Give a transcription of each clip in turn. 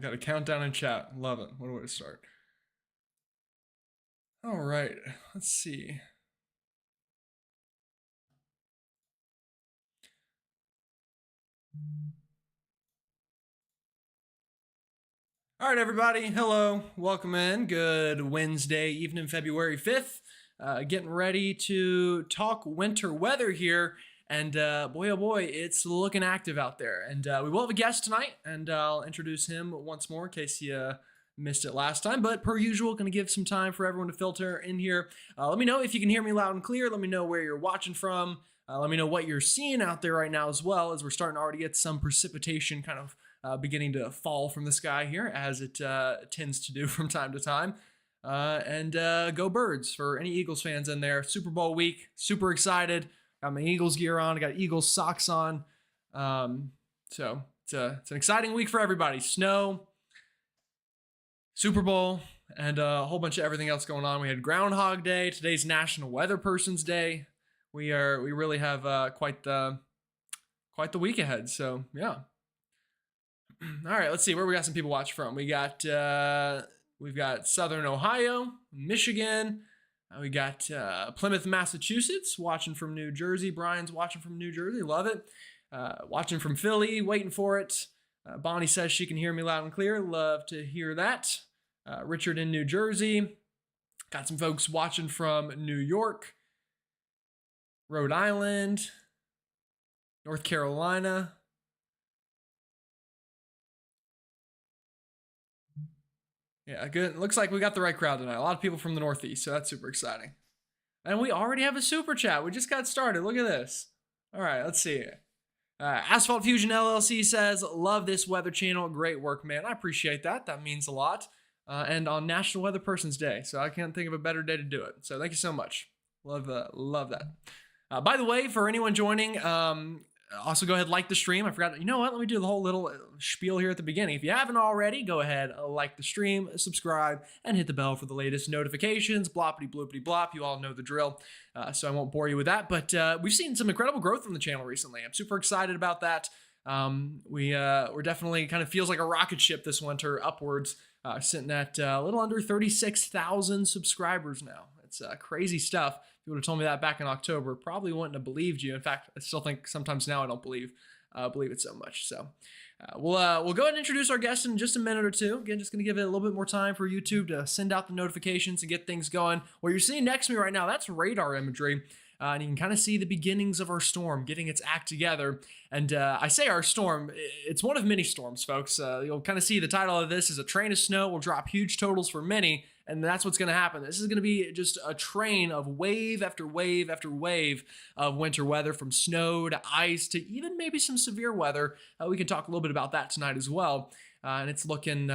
Got a countdown in chat. Love it. What a way to start. All right. Let's see. All right, everybody. Hello. Welcome in. Good Wednesday evening, February 5th. Getting ready to talk winter weather here. And boy, oh boy, it's looking active out there. And we will have a guest tonight, and I'll introduce him once more in case you missed it last time. But per usual, going to give some time for everyone to filter in here. Let me know if you can hear me loud and clear. Let me know where you're watching from. Let me know what you're seeing out there right now as well, as we're starting to already get some precipitation kind of beginning to fall from the sky here, as it tends to do from time to time. And go Birds for any Eagles fans in there. Super Bowl week, super excited. Got my Eagles gear on. I got Eagles socks on. So it's an exciting week for everybody. Snow, Super Bowl, and a whole bunch of everything else going on. We had Groundhog Day. Today's National Weather Person's Day. We really have quite the week ahead. So yeah. All right, let's see where we got some people watching from. We've got Southern Ohio, Michigan. We got Plymouth, Massachusetts, watching from New Jersey. Brian's watching from New Jersey. Love it. Watching from Philly, waiting for it. Bonnie says she can hear me loud and clear. Love to hear that. Richard in New Jersey. Got some folks watching from New York, Rhode Island, North Carolina. Yeah, good. Looks like we got the right crowd tonight. A lot of people from the Northeast, so that's super exciting. And we already have a super chat. We just got started. Look at this. All right, let's see. Asphalt Fusion LLC says, love this weather channel. Great work, man. I appreciate that. That means a lot. And on National Weather Person's Day, so I can't think of a better day to do it. So thank you so much. Love that. By the way, for anyone joining, also go ahead, like the stream. I forgot. You know what? Let me do the whole little spiel here at the beginning. If you haven't already, go ahead, like the stream, subscribe, and hit the bell for the latest notifications. Bloppity bloopity blop. You all know the drill, so I won't bore you with that. But we've seen some incredible growth on the channel recently. I'm super excited about that. We're definitely kind of feels like a rocket ship this winter upwards, sitting at a little under 36,000 subscribers now. It's crazy stuff. If you would have told me that back in October, probably wouldn't have believed you. In fact, I still think sometimes now I don't believe it so much. So we'll go ahead and introduce our guest in just a minute or two. Again, just going to give it a little bit more time for YouTube to send out the notifications and get things going. What you're seeing next to me right now, that's radar imagery. And you can kind of see the beginnings of our storm getting its act together. And I say our storm, it's one of many storms, folks. You'll kind of see the title of this is A Train of Snow Will Drop Huge Totals for Many. And that's what's going to happen. This is going to be just a train of wave after wave after wave of winter weather, from snow to ice to even maybe some severe weather. We can talk a little bit about that tonight as well. And it's looking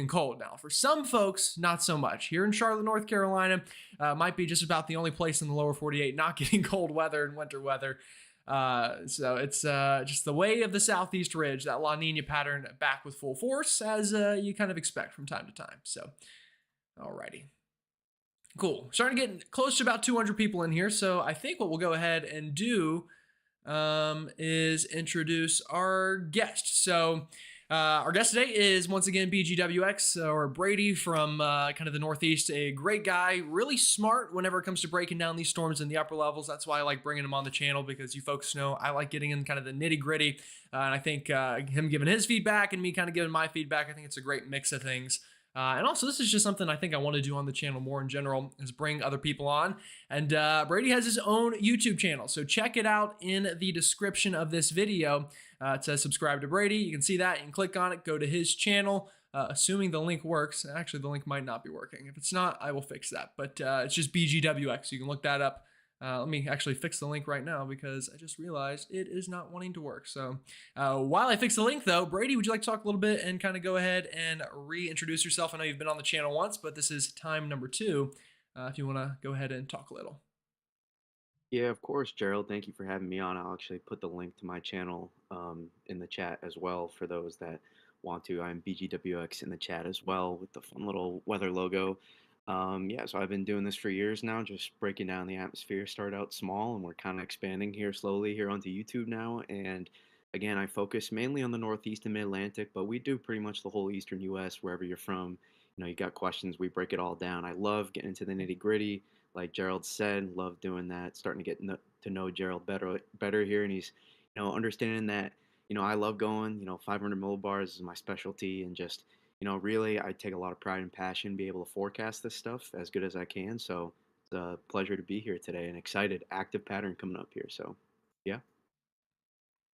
cold now. For some folks, not so much. Here in Charlotte, North Carolina, might be just about the only place in the lower 48 not getting cold weather and winter weather. So it's just the way of the southeast ridge, that La Nina pattern back with full force, as you kind of expect from time to time. So, alrighty. Cool. Starting to get close to about 200 people in here. So I think what we'll go ahead and do is introduce our guest. So our guest today is once again BGWX, or Brady from kind of the Northeast. A great guy, really smart whenever it comes to breaking down these storms in the upper levels. That's why I like bringing him on the channel, because you folks know I like getting in kind of the nitty gritty. And I think him giving his feedback and me kind of giving my feedback, I think it's a great mix of things. And also, this is just something I think I want to do on the channel more in general, is bring other people on. And Brady has his own YouTube channel, so check it out in the description of this video. It says subscribe to Brady. You can see that. You can click on it, go to his channel, assuming the link works. Actually, the link might not be working. If it's not, I will fix that. But it's just BGWX. You can look that up. Let me actually fix the link right now, because I just realized it is not wanting to work. So while I fix the link, though, Brady, would you like to talk a little bit and kind of go ahead and reintroduce yourself? I know you've been on the channel once, but this is time number 2. If you want to go ahead and talk a little. Yeah, of course, Gerald. Thank you for having me on. I'll actually put the link to my channel in the chat as well for those that want to. I'm BGWX in the chat as well with the fun little weather logo. Yeah, so I've been doing this for years now, just breaking down the atmosphere. Started out small, and we're kind of expanding here slowly here onto YouTube now. And Again, I focus mainly on the Northeast and Mid-Atlantic, but we do pretty much the whole Eastern U.S. wherever you're from. You got questions, we break it all down. I love getting into the nitty-gritty, like Gerald said. Love doing that. Starting to to know Gerald better here, and he's understanding that I love going. 500 millibars is my specialty, and just really I take a lot of pride and passion be able to forecast this stuff as good as I can. So it's a pleasure to be here today and excited. Active pattern coming up here. So yeah.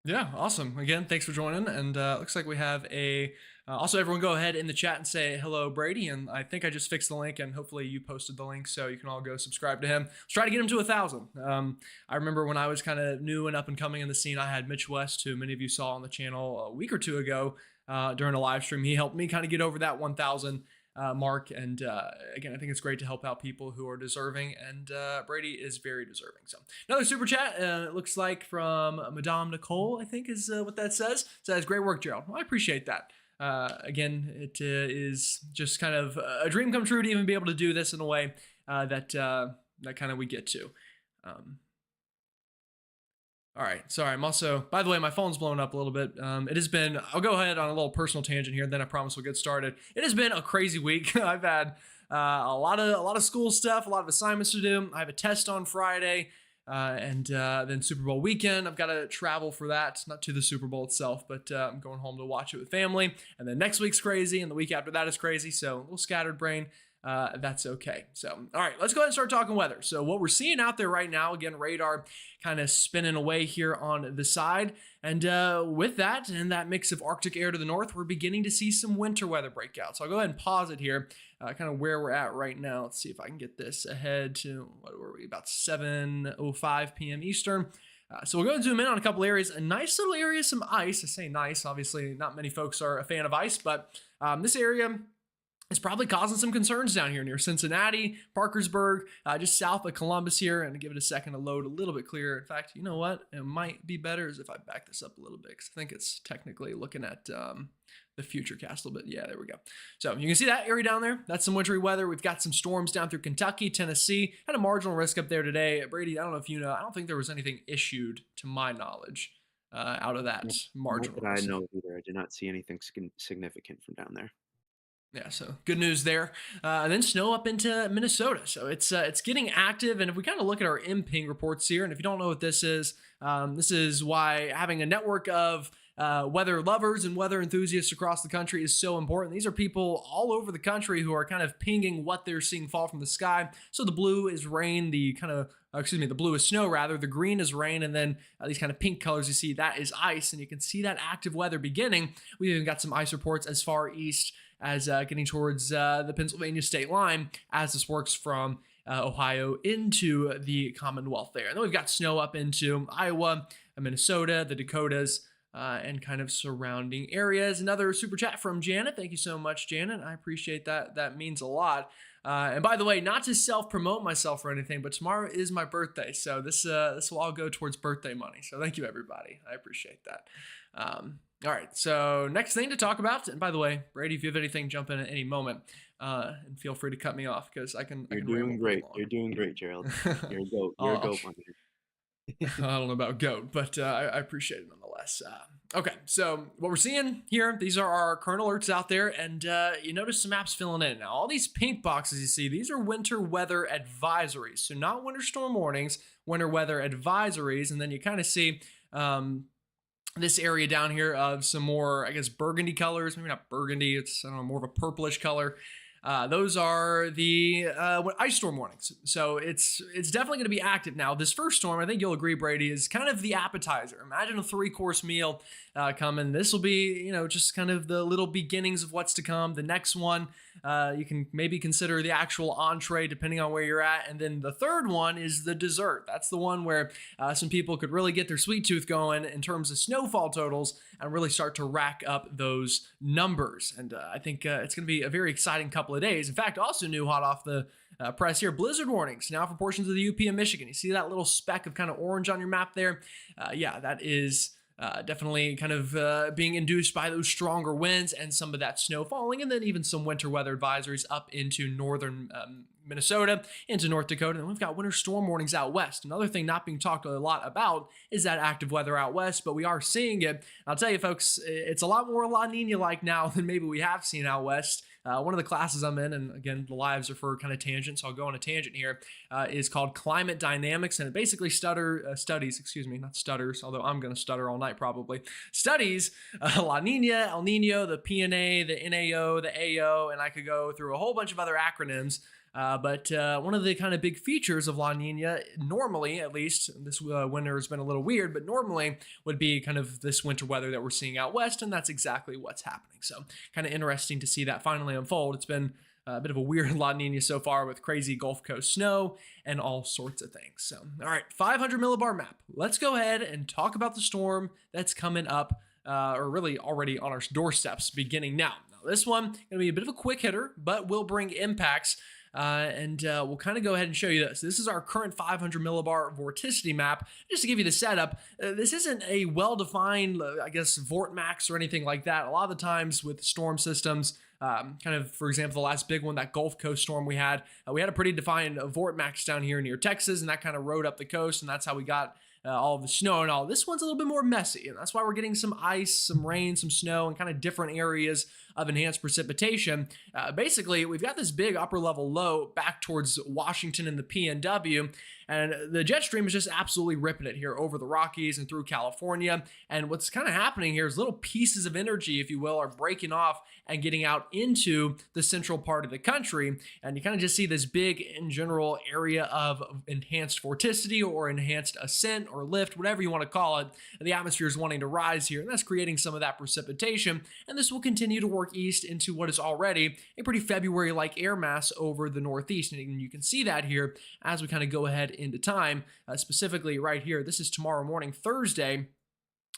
Yeah, awesome. Again, thanks for joining. And looks like we have a. Also, everyone go ahead in the chat and say hello, Brady. And I think I just fixed the link, and hopefully you posted the link so you can all go subscribe to him. Let's try to get him to 1,000. I remember when I was kind of new and up and coming in the scene, I had Mitch West, who many of you saw on the channel a week or two ago during a live stream. He helped me kind of get over that 1,000 mark. And again, I think it's great to help out people who are deserving, and Brady is very deserving. So another super chat, it looks like from Madame Nicole, I think is what that says. It says, great work, Gerald. Well, I appreciate that. Again, it is just kind of a dream come true to even be able to do this in a way that kind of we get to. All right. Sorry. I'm also, by the way, my phone's blown up a little bit. It has been, I'll go ahead on a little personal tangent here, then I promise we'll get started. It has been a crazy week. I've had a lot of school stuff, a lot of assignments to do. I have a test on Friday, and then Super Bowl weekend. I've got to travel for that, not to the Super Bowl itself, but I'm going home to watch it with family. And then next week's crazy, and the week after that is crazy. So a little scattered brain. That's okay. So, all right, let's go ahead and start talking weather. So what we're seeing out there right now, again, radar kind of spinning away here on the side. And with that and that mix of Arctic air to the north, we're beginning to see some winter weather break out. So I'll go ahead and pause it here, kind of where we're at right now. Let's see if I can get this ahead to, what were we, about 7:05 p.m. Eastern. So we'll go and zoom in on a couple areas. A nice little area, some ice. I say nice, obviously not many folks are a fan of ice, but this area is probably causing some concerns down here near Cincinnati, Parkersburg, just south of Columbus here. And to give it a second to load a little bit clearer. In fact, you know what? It might be better is if I back this up a little bit, because I think it's technically looking at the future cast a little bit. Yeah, there we go. So you can see that area down there. That's some wintry weather. We've got some storms down through Kentucky, Tennessee. Had a marginal risk up there today. Brady, I don't know if you know, I don't think there was anything issued to my knowledge out of that marginal Not that I risk. know either. I did not see anything significant from down there. Yeah, so good news there. And then snow up into Minnesota. So it's getting active. And if we kind of look at our MPing reports here, and if you don't know what this is why having a network of weather lovers and weather enthusiasts across the country is so important. These are people all over the country who are kind of pinging what they're seeing fall from the sky. So the blue is rain, the blue is snow rather, the green is rain, and then these kind of pink colors you see, that is ice, and you can see that active weather beginning. We even got some ice reports as far east as getting towards the Pennsylvania state line as this works from Ohio into the Commonwealth there. And then we've got snow up into Iowa, Minnesota, the Dakotas, and kind of surrounding areas. Another super chat from Janet. Thank you so much, Janet. I appreciate that. That means a lot. And by the way, not to self-promote myself or anything, but tomorrow is my birthday. So this will all go towards birthday money. So thank you, everybody. I appreciate that. All right, so next thing to talk about, and by the way, Brady, if you have anything, jump in at any moment, and feel free to cut me off because I can. You're I can doing great. You're doing great, Gerald. You're a goat. You're a goat, my man. I don't know about goat, but I appreciate it nonetheless. Okay, so what we're seeing here, these are our current alerts out there, and you notice some apps filling in. Now, all these pink boxes you see, these are winter weather advisories. So not winter storm warnings, winter weather advisories, and then you kind of see this area down here of some more, I guess, burgundy colors. Maybe not burgundy, it's, I don't know, more of a purplish color. Those are the ice storm warnings. So it's definitely going to be active. Now, this first storm, I think you'll agree, Brady, is kind of the appetizer. Imagine a 3-course meal coming. This will be, just kind of the little beginnings of what's to come. The next one, you can maybe consider the actual entree depending on where you're at. And then the third one is the dessert. That's the one where some people could really get their sweet tooth going in terms of snowfall totals and really start to rack up those numbers. And I think it's going to be a very exciting couple of days. In fact, also new hot off the press here, blizzard warnings now for portions of the UP and Michigan. You see that little speck of kind of orange on your map there? Yeah, that is Definitely kind of being induced by those stronger winds and some of that snow falling, and then even some winter weather advisories up into northern Minnesota, into North Dakota. And then we've got winter storm warnings out west. Another thing not being talked a lot about is that active weather out west, but we are seeing it. I'll tell you, folks, it's a lot more La Nina like now than maybe we have seen out west. One of the classes I'm in, and again, the lives are for kind of tangents, so I'll go on a tangent here, is called Climate Dynamics, and it basically studies, excuse me, not stutters, although I'm going to stutter all night probably, studies La Nina, El Nino, the PNA, the NAO, the AO, and I could go through a whole bunch of other acronyms. But one of the kind of big features of La Nina, normally at least, this winter has been a little weird, but normally would be kind of this winter weather that we're seeing out west, and that's exactly what's happening. So kind of interesting to see that finally unfold. It's been a bit of a weird La Nina so far with crazy Gulf Coast snow and all sorts of things. So, all right, 500 millibar map. Let's go ahead and talk about the storm that's coming up, or really already on our doorsteps beginning now. Now, this one going to be a bit of a quick hitter, but will bring impacts. And we'll kind of go ahead and show you this. This is our current 500 millibar vorticity map. Just to give you the setup, this isn't a well-defined, I guess, vortmax or anything like that. A lot of the times with storm systems, kind of, for example, the last big one, that Gulf Coast storm we had a pretty defined vortmax down here near Texas, and that kind of rode up the coast, and that's how we got all of the snow and all. This one's a little bit more messy, and that's why we're getting some ice, some rain, some snow, and kind of different areas of enhanced precipitation. Basically, we've got this big upper level low back towards Washington and the PNW, and the jet stream is just absolutely ripping it here over the Rockies and through California. And what's kind of happening here is little pieces of energy, if you will, are breaking off and getting out into the central part of the country. And you kind of just see this big, in general, area of enhanced vorticity or enhanced ascent or lift, whatever you want to call it. And the atmosphere is wanting to rise here, and that's creating some of that precipitation. And this will continue to work east into what is already a pretty February-like air mass over the Northeast. And you can see that here as we kind of go ahead into time, specifically right here. This is tomorrow morning, Thursday.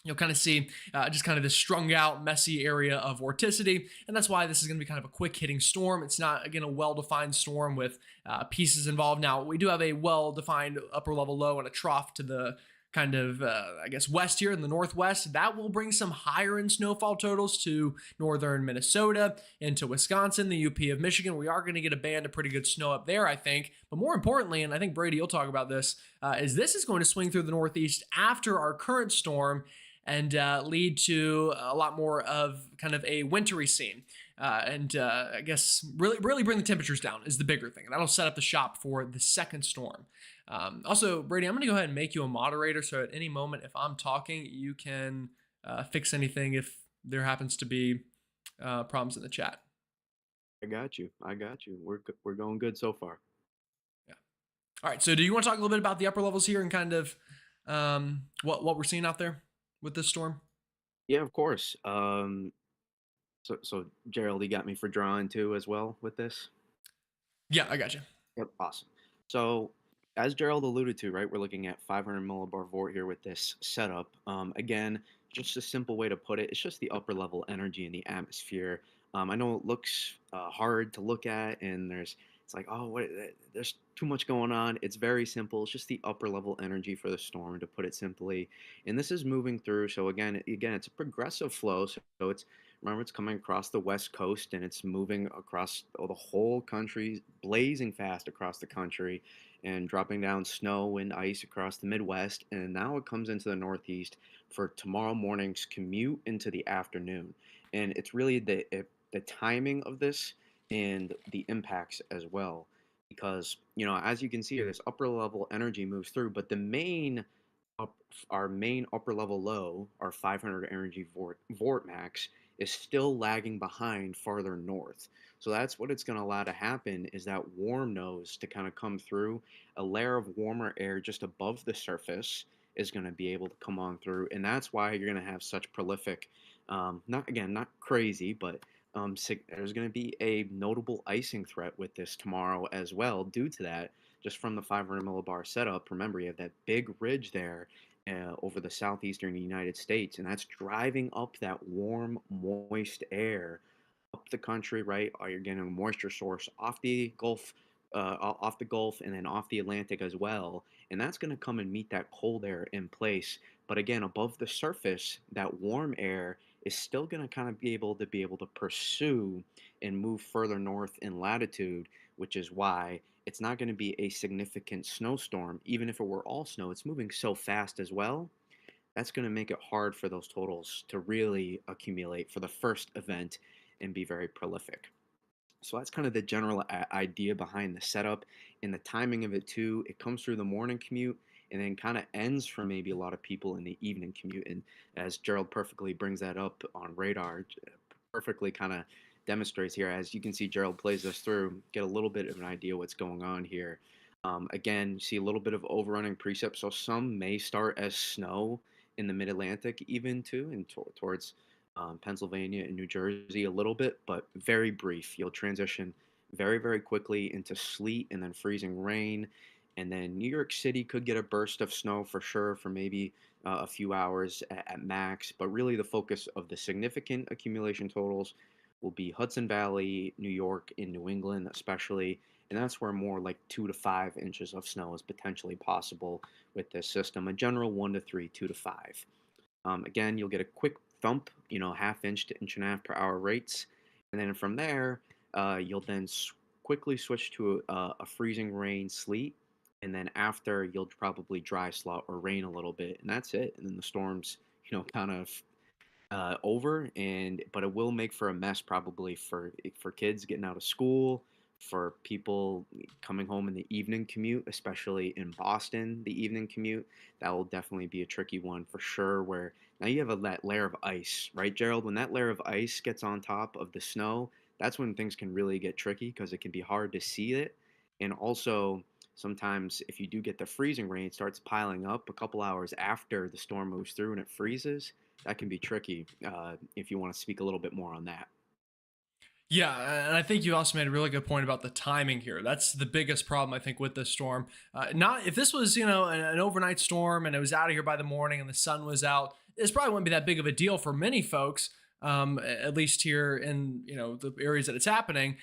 You'll kind of see just kind of this strung out, messy area of vorticity. And that's why this is going to be kind of a quick hitting storm. It's not, again, a well-defined storm with pieces involved. Now, we do have a well-defined upper level low and a trough to the kind of, I guess, west here in the northwest. That will bring some higher end snowfall totals to northern Minnesota, into Wisconsin, the UP of Michigan. We are going to get a band of pretty good snow up there, I think. But more importantly, and I think Brady, you'll talk about this, is this is going to swing through the northeast after our current storm and lead to a lot more of kind of a wintry scene. I guess really bring the temperatures down is the bigger thing. And that'll set up the shop for the second storm. Also, Brady, I'm going to go ahead and make you a moderator. So at any moment, if I'm talking, you can fix anything if there happens to be problems in the chat. I got you. I got you. We're going good so far. Yeah. All right. So do you want to talk a little bit about the upper levels here and kind of what we're seeing out there with this storm? Yeah, of course. So Gerald, you got me for drawing too as well with this. Yeah, I got you. Yep, awesome. So, as Gerald alluded to, right, we're looking at 500 millibar vort here with this setup. Again, just a simple way to put it, it's just the upper level energy in the atmosphere. I know it looks hard to look at, and it's like, oh, there's too much going on. It's very simple. It's just the upper level energy for the storm, to put it simply. And this is moving through. So again, it's a progressive flow. So it's remember, it's coming across the west coast, and it's moving across the whole country, blazing fast across the country, and dropping down snow and ice across the Midwest. And now it comes into the Northeast for tomorrow morning's commute into the afternoon. And it's really the timing of this and the impacts as well. Because, as you can see here, this upper level energy moves through, but up, our main upper level low, our 500 energy vort max, is still lagging behind farther north. So that's what it's going to allow to happen, is that warm nose to kind of come through. A layer of warmer air just above the surface is going to be able to come on through, and that's why you're going to have such prolific, not crazy, but there's going to be a notable icing threat with this tomorrow as well, due to that. Just from the 500 millibar setup, remember you have that big ridge there over the southeastern United States, and that's driving up that warm, moist air up the country, right? You're getting a moisture source off the Gulf off the Gulf and then off the Atlantic as well, and that's going to come and meet that cold air in place. But again, above the surface, that warm air is still going to kind of be able to pursue and move further north in latitude, which is why it's not going to be a significant snowstorm. Even if it were all snow, it's moving so fast as well. That's going to make it hard for those totals to really accumulate for the first event and be very prolific. So that's kind of the general idea behind the setup and the timing of it too. It comes through the morning commute and then kind of ends for maybe a lot of people in the evening commute. And as Gerald perfectly brings that up on radar, perfectly kind of demonstrates here. As you can see, Gerald plays us through, get a little bit of an idea what's going on here. Again, you see a little bit of overrunning precip. So some may start as snow in the mid Atlantic, even too, and towards Pennsylvania and New Jersey a little bit, but very brief. You'll transition very, very quickly into sleet and then freezing rain. And then New York City could get a burst of snow for sure for maybe a few hours at max. But really, the focus of the significant accumulation totals will be Hudson Valley, New York, in New England, especially. And that's where more like 2 to 5 inches of snow is potentially possible with this system. A general 1 to 3, 2 to 5. Again, you'll get a quick thump, half inch to inch and a half per hour rates. And then from there, you'll then quickly switch to a freezing rain, sleet. And then after, you'll probably dry slot or rain a little bit. And that's it. And then the storm's, kind of over, and but it will make for a mess probably for kids getting out of school, for people coming home in the evening commute, especially in Boston. The evening commute, that will definitely be a tricky one for sure. Where now you have that layer of ice, right, Gerald? When that layer of ice gets on top of the snow, that's when things can really get tricky because it can be hard to see it. And also, sometimes if you do get the freezing rain, it starts piling up a couple hours after the storm moves through and it freezes. That can be tricky if you want to speak a little bit more on that. Yeah, and I think you also made a really good point about the timing here. That's the biggest problem I think with this storm. Not if this was an overnight storm and it was out of here by the morning and the sun was out, this probably wouldn't be that big of a deal for many folks. At least here in the areas that it's happening.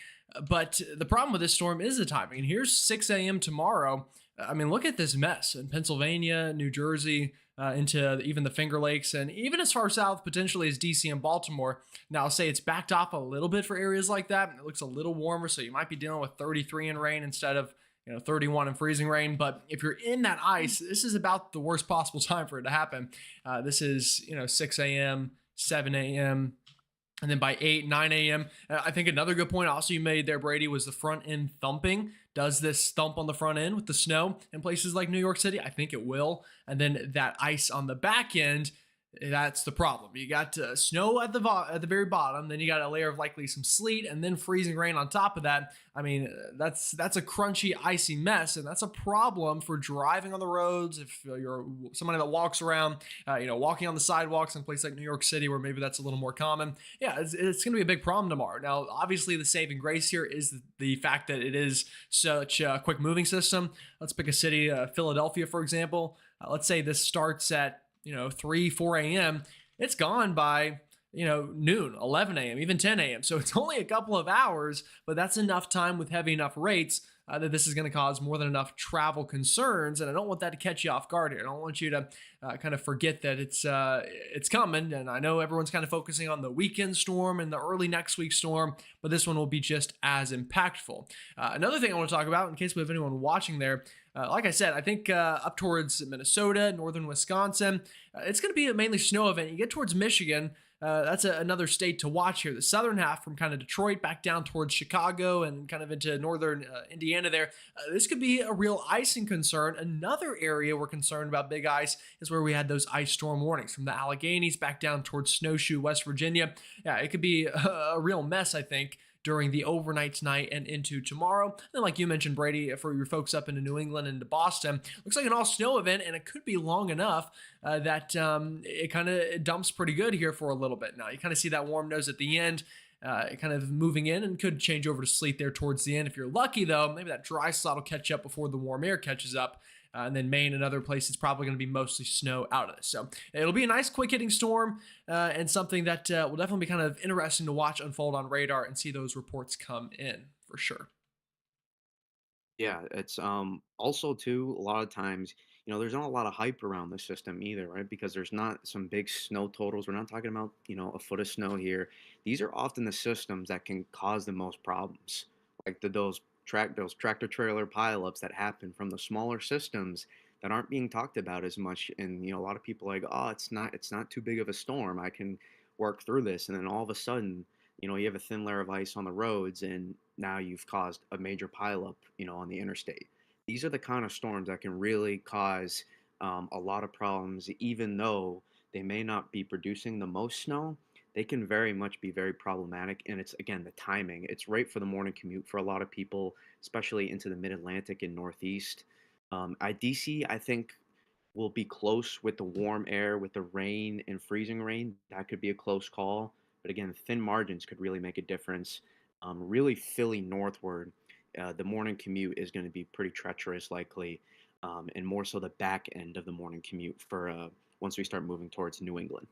But the problem with this storm is the timing. And here's 6 a.m. tomorrow. I mean, look at this mess in Pennsylvania, New Jersey, into even the Finger Lakes, and even as far south potentially as DC and Baltimore. Now, I'll say it's backed off a little bit for areas like that. It looks a little warmer, so you might be dealing with 33 in rain instead of 31 in freezing rain. But if you're in that ice, this is about the worst possible time for it to happen. This is 6 a.m., 7 a.m., and then by 8, 9 a.m., I think another good point also you made there, Brady, was the front end thumping. Does this thump on the front end with the snow in places like New York City? I think it will. And then that ice on the back end, that's the problem. You got snow at the very bottom, then you got a layer of likely some sleet, and then freezing rain on top of that. I mean, that's a crunchy, icy mess, and that's a problem for driving on the roads. If you're somebody that walks around, walking on the sidewalks in places like New York City, where maybe that's a little more common. Yeah, it's going to be a big problem tomorrow. Now, obviously, the saving grace here is the fact that it is such a quick moving system. Let's pick a city, Philadelphia, for example. Let's say this starts at 3, 4 a.m., it's gone by, noon, 11 a.m., even 10 a.m. So it's only a couple of hours, but that's enough time with heavy enough rates that this is going to cause more than enough travel concerns. And I don't want that to catch you off guard here. I don't want you to kind of forget that it's coming. And I know everyone's kind of focusing on the weekend storm and the early next week storm, but this one will be just as impactful. Another thing I want to talk about, in case we have anyone watching there, like I said, I think up towards Minnesota, northern Wisconsin, it's going to be a mainly snow event. You get towards Michigan, that's another state to watch here. The southern half from kind of Detroit back down towards Chicago and kind of into northern Indiana there. This could be a real icing concern. Another area we're concerned about big ice is where we had those ice storm warnings from the Alleghenies back down towards Snowshoe, West Virginia. Yeah, it could be a real mess, I think, during the overnight tonight and into tomorrow. And like you mentioned, Brady, for your folks up into New England and to Boston, looks like an all snow event, and it could be long enough that it kind of dumps pretty good here for a little bit. Now you kind of see that warm nose at the end. Kind of moving in and could change over to sleet there towards the end. If you're lucky, though, maybe that dry slot will catch up before the warm air catches up. And then Maine and other places probably going to be mostly snow out of this. So it'll be a nice quick hitting storm and something that will definitely be kind of interesting to watch unfold on radar and see those reports come in for sure. Yeah, it's also too a lot of times, there's not a lot of hype around the system either, right? Because there's not some big snow totals. We're not talking about, a foot of snow here. These are often the systems that can cause the most problems. Like those tractor trailer pileups that happen from the smaller systems that aren't being talked about as much. And a lot of people are like, oh, it's not too big of a storm. I can work through this. And then all of a sudden, you have a thin layer of ice on the roads, and now you've caused a major pileup, on the interstate. These are the kind of storms that can really cause a lot of problems, even though they may not be producing the most snow. They can very much be very problematic, and it's again the timing. It's right for the morning commute for a lot of people, especially into the Mid Atlantic and Northeast. DC, I think, will be close with the warm air, with the rain and freezing rain. That could be a close call. But again, thin margins could really make a difference. Really, Philly northward, the morning commute is going to be pretty treacherous, likely, and more so the back end of the morning commute for once we start moving towards New England.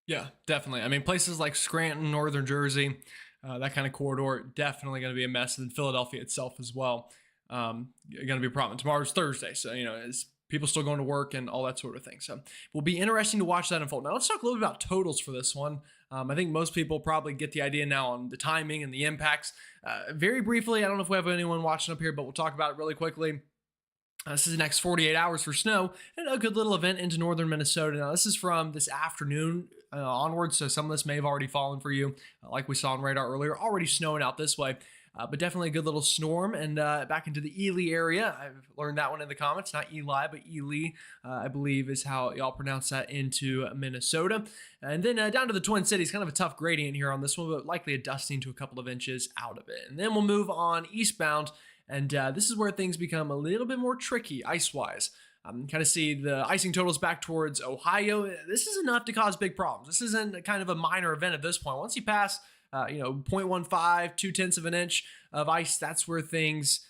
Yeah, definitely. I mean, places like Scranton, Northern Jersey, that kind of corridor, definitely going to be a mess. And Philadelphia itself as well, going to be a problem. Tomorrow's Thursday, so is people still going to work and all that sort of thing. So it will be interesting to watch that unfold. Now let's talk a little bit about totals for this one. I think most people probably get the idea now on the timing and the impacts. Very briefly, I don't know if we have anyone watching up here, but we'll talk about it really quickly. This is the next 48 hours for snow and a good little event into northern Minnesota. Now, this is from this afternoon onwards, so some of this may have already fallen for you, like we saw on radar earlier, already snowing out this way. But definitely a good little storm and back into the Ely area. I've learned that one in the comments, not Eli, but Ely, I believe is how y'all pronounce that into Minnesota. And then down to the Twin Cities, kind of a tough gradient here on this one, but likely a dusting to a couple of inches out of it. And then we'll move on eastbound. And this is where things become a little bit more tricky ice wise. Kind of see the icing totals back towards Ohio. This is enough to cause big problems. This isn't kind of a minor event at this point. Once you pass, 0.15, 2/10 of an inch of ice, that's where things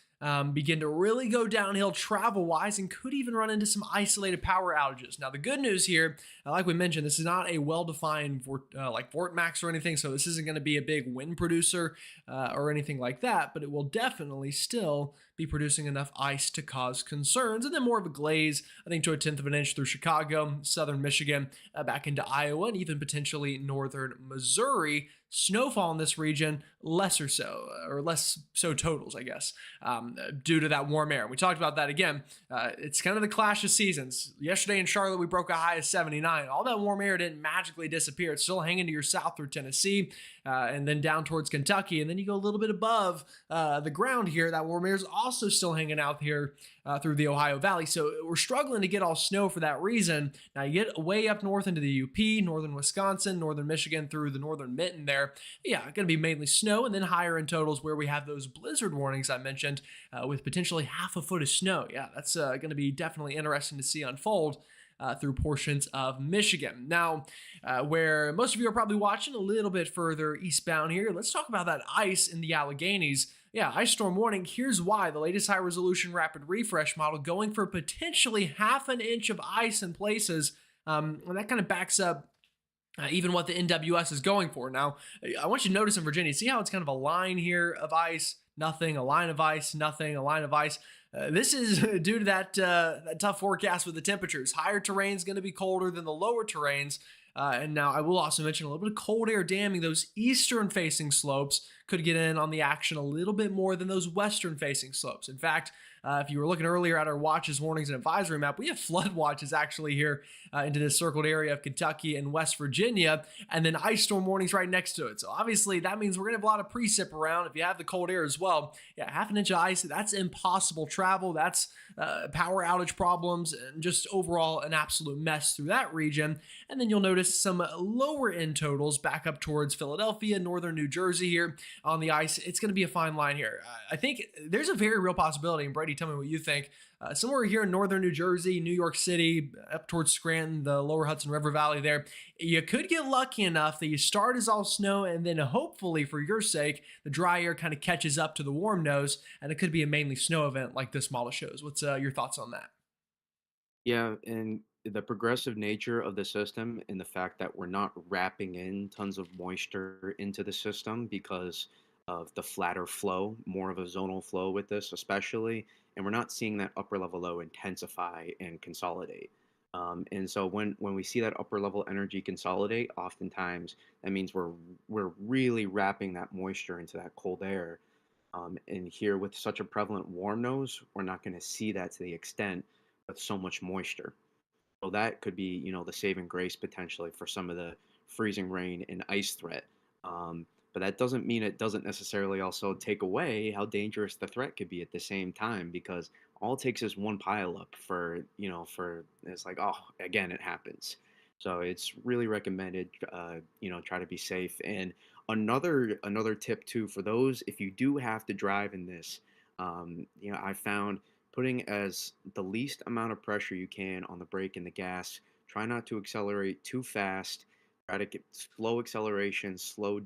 begin to really go downhill travel wise and could even run into some isolated power outages. Now, the good news here, like we mentioned, this is not a well defined like Fort Max or anything, so this isn't going to be a big wind producer or anything like that, but it will definitely still be producing enough ice to cause concerns. And then more of a glaze, I think, to 1/10 of an inch through Chicago, southern Michigan, back into Iowa, and even potentially northern Missouri. Snowfall in this region, lesser so, or less so totals, I guess, due to that warm air. We talked about that again. It's kind of the clash of seasons. Yesterday in Charlotte, we broke a high of 79. All that warm air didn't magically disappear. It's still hanging to your south through Tennessee and then down towards Kentucky. And then you go a little bit above the ground here. That warm air is also still hanging out here through the Ohio Valley. So we're struggling to get all snow for that reason. Now you get way up north into the UP, northern Wisconsin, northern Michigan through the northern mitten there. Yeah, going to be mainly snow and then higher in totals where we have those blizzard warnings I mentioned with potentially half a foot of snow. Yeah, that's going to be definitely interesting to see unfold. Through portions of Michigan. Now, where most of you are probably watching a little bit further eastbound here, let's talk about that ice in the Alleghenies. Yeah, ice storm warning. Here's why. The latest high resolution rapid refresh model going for potentially half an inch of ice in places. And that kind of backs up even what the NWS is going for. Now, I want you to notice in Virginia, see how it's kind of a line here of ice, nothing, a line of ice, nothing, a line of ice. This is due to that tough forecast with the temperatures. Higher terrain is going to be colder than the lower terrains. And now I will also mention a little bit of cold air damming. Those eastern facing slopes could get in on the action a little bit more than those western facing slopes. In fact, if you were looking earlier at our watches, warnings, and advisory map, we have flood watches actually here into this circled area of Kentucky and West Virginia, and then ice storm warnings right next to it. So obviously that means we're going to have a lot of precip around. If you have the cold air as well, yeah, half an inch of ice, that's impossible travel. That's power outage problems and just overall an absolute mess through that region. And then you'll notice some lower end totals back up towards Philadelphia, northern New Jersey here on the ice. It's going to be a fine line here. I think there's a very real possibility, and Brady, tell me what you think. Somewhere here in northern New Jersey, New York City, up towards Scranton, the lower Hudson River Valley there, you could get lucky enough that you start as all snow and then hopefully for your sake, the dry air kind of catches up to the warm nose and it could be a mainly snow event like this model shows. What's your thoughts on that? Yeah, and the progressive nature of the system and the fact that we're not wrapping in tons of moisture into the system because of the flatter flow, more of a zonal flow with this, especially, and we're not seeing that upper level low intensify and consolidate. And so when we see that upper level energy consolidate, oftentimes that means we're really wrapping that moisture into that cold air. And here with such a prevalent warm nose, we're not going to see that to the extent with so much moisture. So that could be, the saving grace potentially for some of the freezing rain and ice threat. But that doesn't mean it doesn't necessarily also take away how dangerous the threat could be at the same time, because all it takes is one pileup for it's like, oh, again, it happens. So it's really recommended, try to be safe. And another tip too for those, if you do have to drive in this, I found putting as the least amount of pressure you can on the brake and the gas. Try not to accelerate too fast. Try to get slow acceleration, slow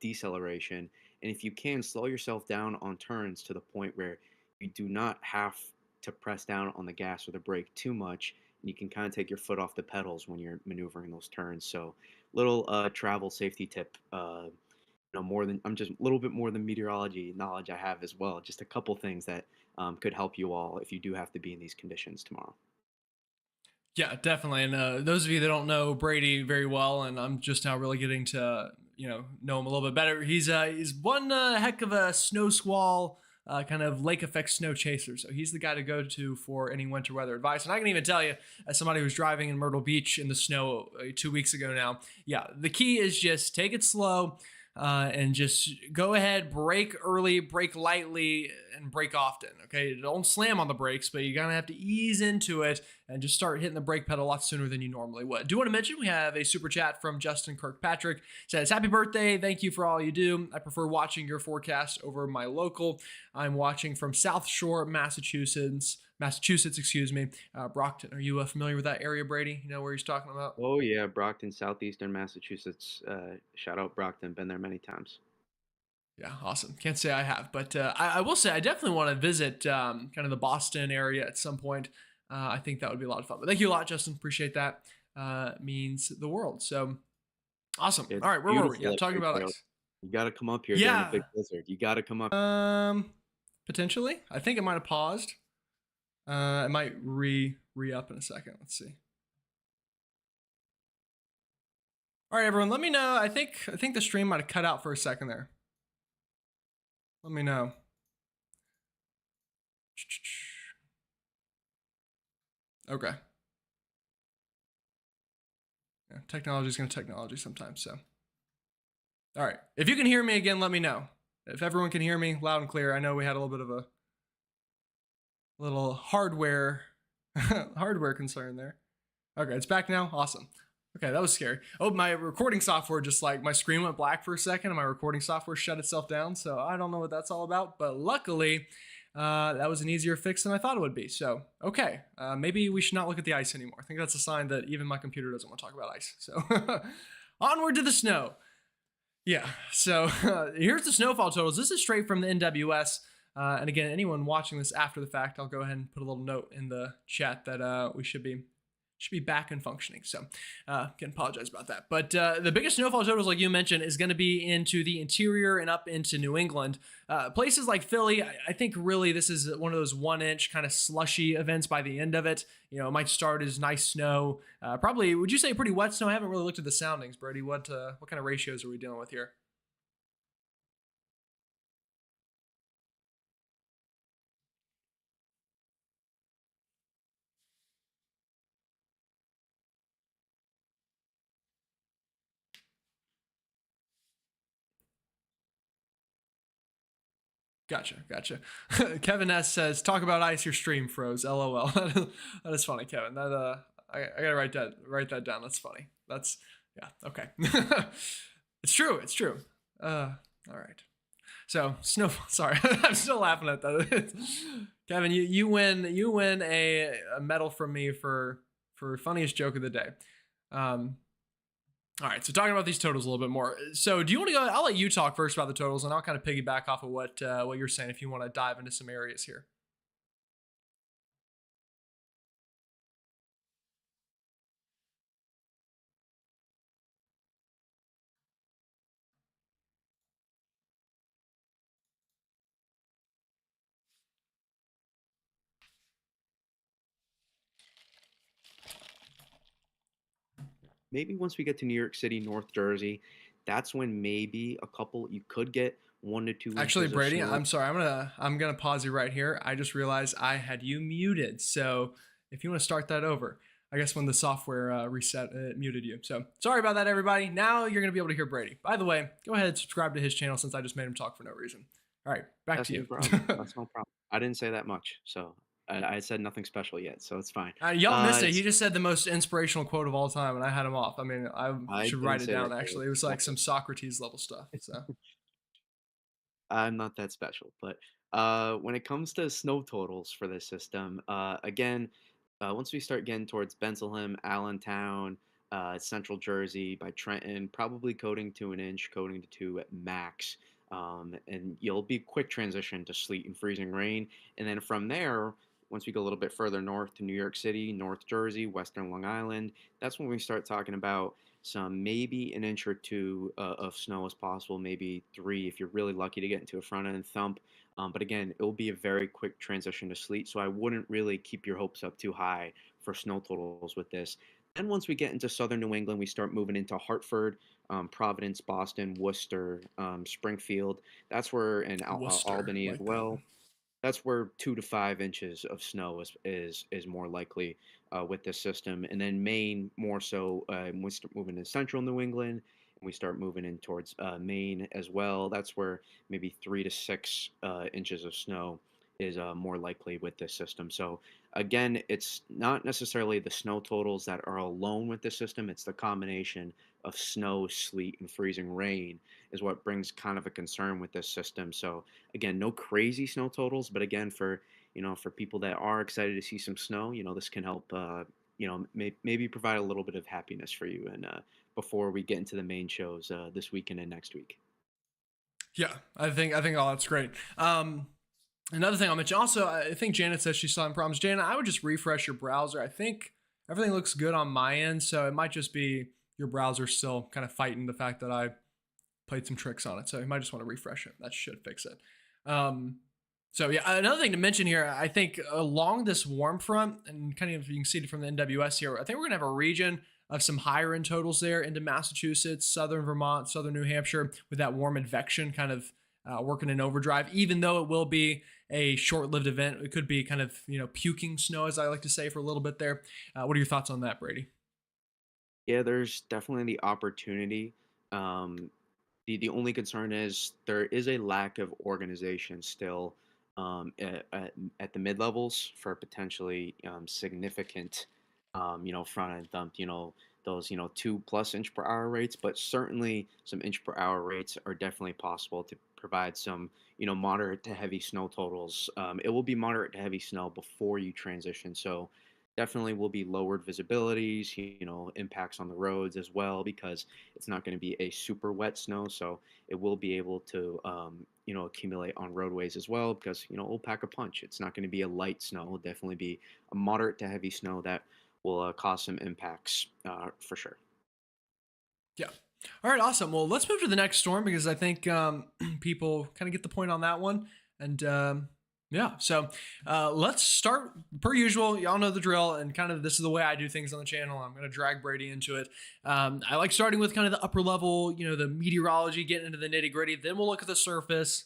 deceleration, and if you can, slow yourself down on turns to the point where you do not have to press down on the gas or the brake too much, and you can kind of take your foot off the pedals when you're maneuvering those turns. So, little travel safety tip. More than I'm just a little bit more than meteorology knowledge I have as well. Just a couple things that could help you all if you do have to be in these conditions tomorrow. Yeah, definitely. And those of you that don't know Brady very well, and I'm just now really getting to know him a little bit better. He's one heck of a snow squall. Kind of lake effect snow chaser. So he's the guy to go to for any winter weather advice. And I can even tell you, as somebody who's driving in Myrtle Beach in the snow 2 weeks ago now, yeah, the key is just take it slow. And just go ahead, brake early, brake lightly, and brake often. Okay, don't slam on the brakes, but you're gonna have to ease into it and just start hitting the brake pedal a lot sooner than you normally would. Do want to mention we have a super chat from Justin Kirkpatrick. Says, "Happy birthday! Thank you for all you do. I prefer watching your forecast over my local. I'm watching from South Shore, Massachusetts. Massachusetts, excuse me. Brockton. Are you familiar with that area, Brady? You know where he's talking about?" Oh yeah, Brockton, southeastern Massachusetts. Shout out Brockton. Been there many times. Yeah, awesome. Can't say I have, but I will say I definitely want to visit kind of the Boston area at some point. I think that would be a lot of fun. But thank you a lot, Justin. Appreciate that. Means the world. So awesome. It's All right, where were we? Yeah, beautiful up talking here, about Gerald. ice. You got to come up here during a Yeah, big blizzard. You got to come up. potentially. I think it might have paused. It might re up in a second. Let's see. All right, everyone. Let me know. I think the stream might have cut out for a second there. Let me know. Okay. Yeah, technology is going to technology sometimes. So, all right. If you can hear me again, let me know. If everyone can hear me loud and clear, I know we had a little bit of a little hardware concern there. Okay, it's back now. Awesome. Okay, that was scary. Oh, my recording software just like my screen went black for a second and my recording software shut itself down. So I don't know what that's all about, but luckily that was an easier fix than I thought it would be. So, okay, maybe we should not look at the ice anymore. I think that's a sign that even my computer doesn't want to talk about ice. So, onward to the snow. Yeah, so here's the snowfall totals. This is straight from the NWS. And again, anyone watching this after the fact, I'll go ahead and put a little note in the chat that we should be back and functioning. So, can apologize about that. But the biggest snowfall totals, like you mentioned, is going to be into the interior and up into New England. Places like Philly, I think really this is one of those 1 inch kind of slushy events by the end of it. It might start as nice snow. Probably, would you say pretty wet snow? I haven't really looked at the soundings, Brady. What kind of ratios are we dealing with here? Gotcha. Kevin S says, "Talk about ice. Your stream froze. LOL." That is funny, Kevin. That I gotta write that down. That's funny. That's yeah. Okay. It's true. It's true. All right. So snow. Sorry, I'm still laughing at that. Kevin, you win a medal from me for funniest joke of the day. Um, all right, so talking about these totals a little bit more. So, do you want to go? I'll let you talk first about the totals, and I'll kind of piggyback off of what you're saying if you want to dive into some areas here. maybe once we get to New York City, North Jersey, that's when maybe a couple you could get 1 to 2 Actually, inches of Brady, snow. I'm sorry. I'm gonna pause you right here. I just realized I had you muted. So if you want to start that over, I guess when the software reset, it muted you. So sorry about that, everybody. Now you're gonna be able to hear Brady. By the way, go ahead and subscribe to his channel since I just made him talk for no reason. All right, back That's to no you. problem. That's no problem. I didn't say that much, so I said nothing special yet, so it's fine. Y'all missed it. He S just said the most inspirational quote of all time, and I had him off. I mean, I I should didn't write it say that down. there. Actually, it was like Nothing. some Socrates level stuff. So I'm not that special, but when it comes to snow totals for this system, again, once we start getting towards Bensalem, Allentown, Central Jersey, by Trenton, probably coating to an inch, coating to two at max, and you'll be quick transition to sleet and freezing rain, and then from there. Once we go a little bit further north to New York City, North Jersey, Western Long Island, that's when we start talking about some maybe an inch or two of snow as possible, maybe three if you're really lucky to get into a front end thump. But again, it will be a very quick transition to sleet, so I wouldn't really keep your hopes up too high for snow totals with this. Then once we get into southern New England, we start moving into Hartford, Providence, Boston, Worcester, Springfield. That's where, and Worcester, Albany as like that. well. That's where 2 to 5 inches of snow is more likely with this system. And then Maine more so when we start moving to central New England and we start moving in towards Maine as well. That's where maybe 3 to 6 inches of snow is more likely with this system. So again, it's not necessarily the snow totals that are alone with this system. It's the combination of snow, sleet, and freezing rain is what brings kind of a concern with this system. So again, no crazy snow totals, but again, for people that are excited to see some snow, this can help. Maybe provide a little bit of happiness for you, and before we get into the main shows this weekend and next week. Yeah, I think all that's great. Another thing I'll mention also, I think Janet says she's having problems. Janet, I would just refresh your browser. I think everything looks good on my end, so it might just be your browser still kind of fighting the fact that I played some tricks on it. So you might just want to refresh it. That should fix it. Um, so yeah, another thing to mention here, I think along this warm front, and kind of you can see it from the NWS here, I think we're gonna have a region of some higher end totals there into Massachusetts, southern Vermont, southern New Hampshire, with that warm advection kind of working in overdrive. Even though it will be a short-lived event, it could be kind of puking snow, as I like to say, for a little bit there. What are your thoughts on that, Brady? Yeah, there's definitely the opportunity. Um, the only concern is there is a lack of organization still at the mid levels for potentially significant, front end thump, those 2+ inch per hour rates, but certainly some inch per hour rates are definitely possible to provide some, moderate to heavy snow totals. It will be moderate to heavy snow before you transition, so definitely will be lowered visibilities, impacts on the roads as well, because it's not going to be a super wet snow. So it will be able to, accumulate on roadways as well, because, it'll pack a punch. It's not going to be a light snow. It'll definitely be a moderate to heavy snow that will cause some impacts for sure. Yeah. All right, awesome. Well, let's move to the next storm because I think people kind of get the point on that one. And yeah, so let's start per usual. Y'all know the drill, and kind of this is the way I do things on the channel. I'm going to drag Brady into it. I like starting with kind of the upper level, the meteorology, getting into the nitty gritty. Then we'll look at the surface.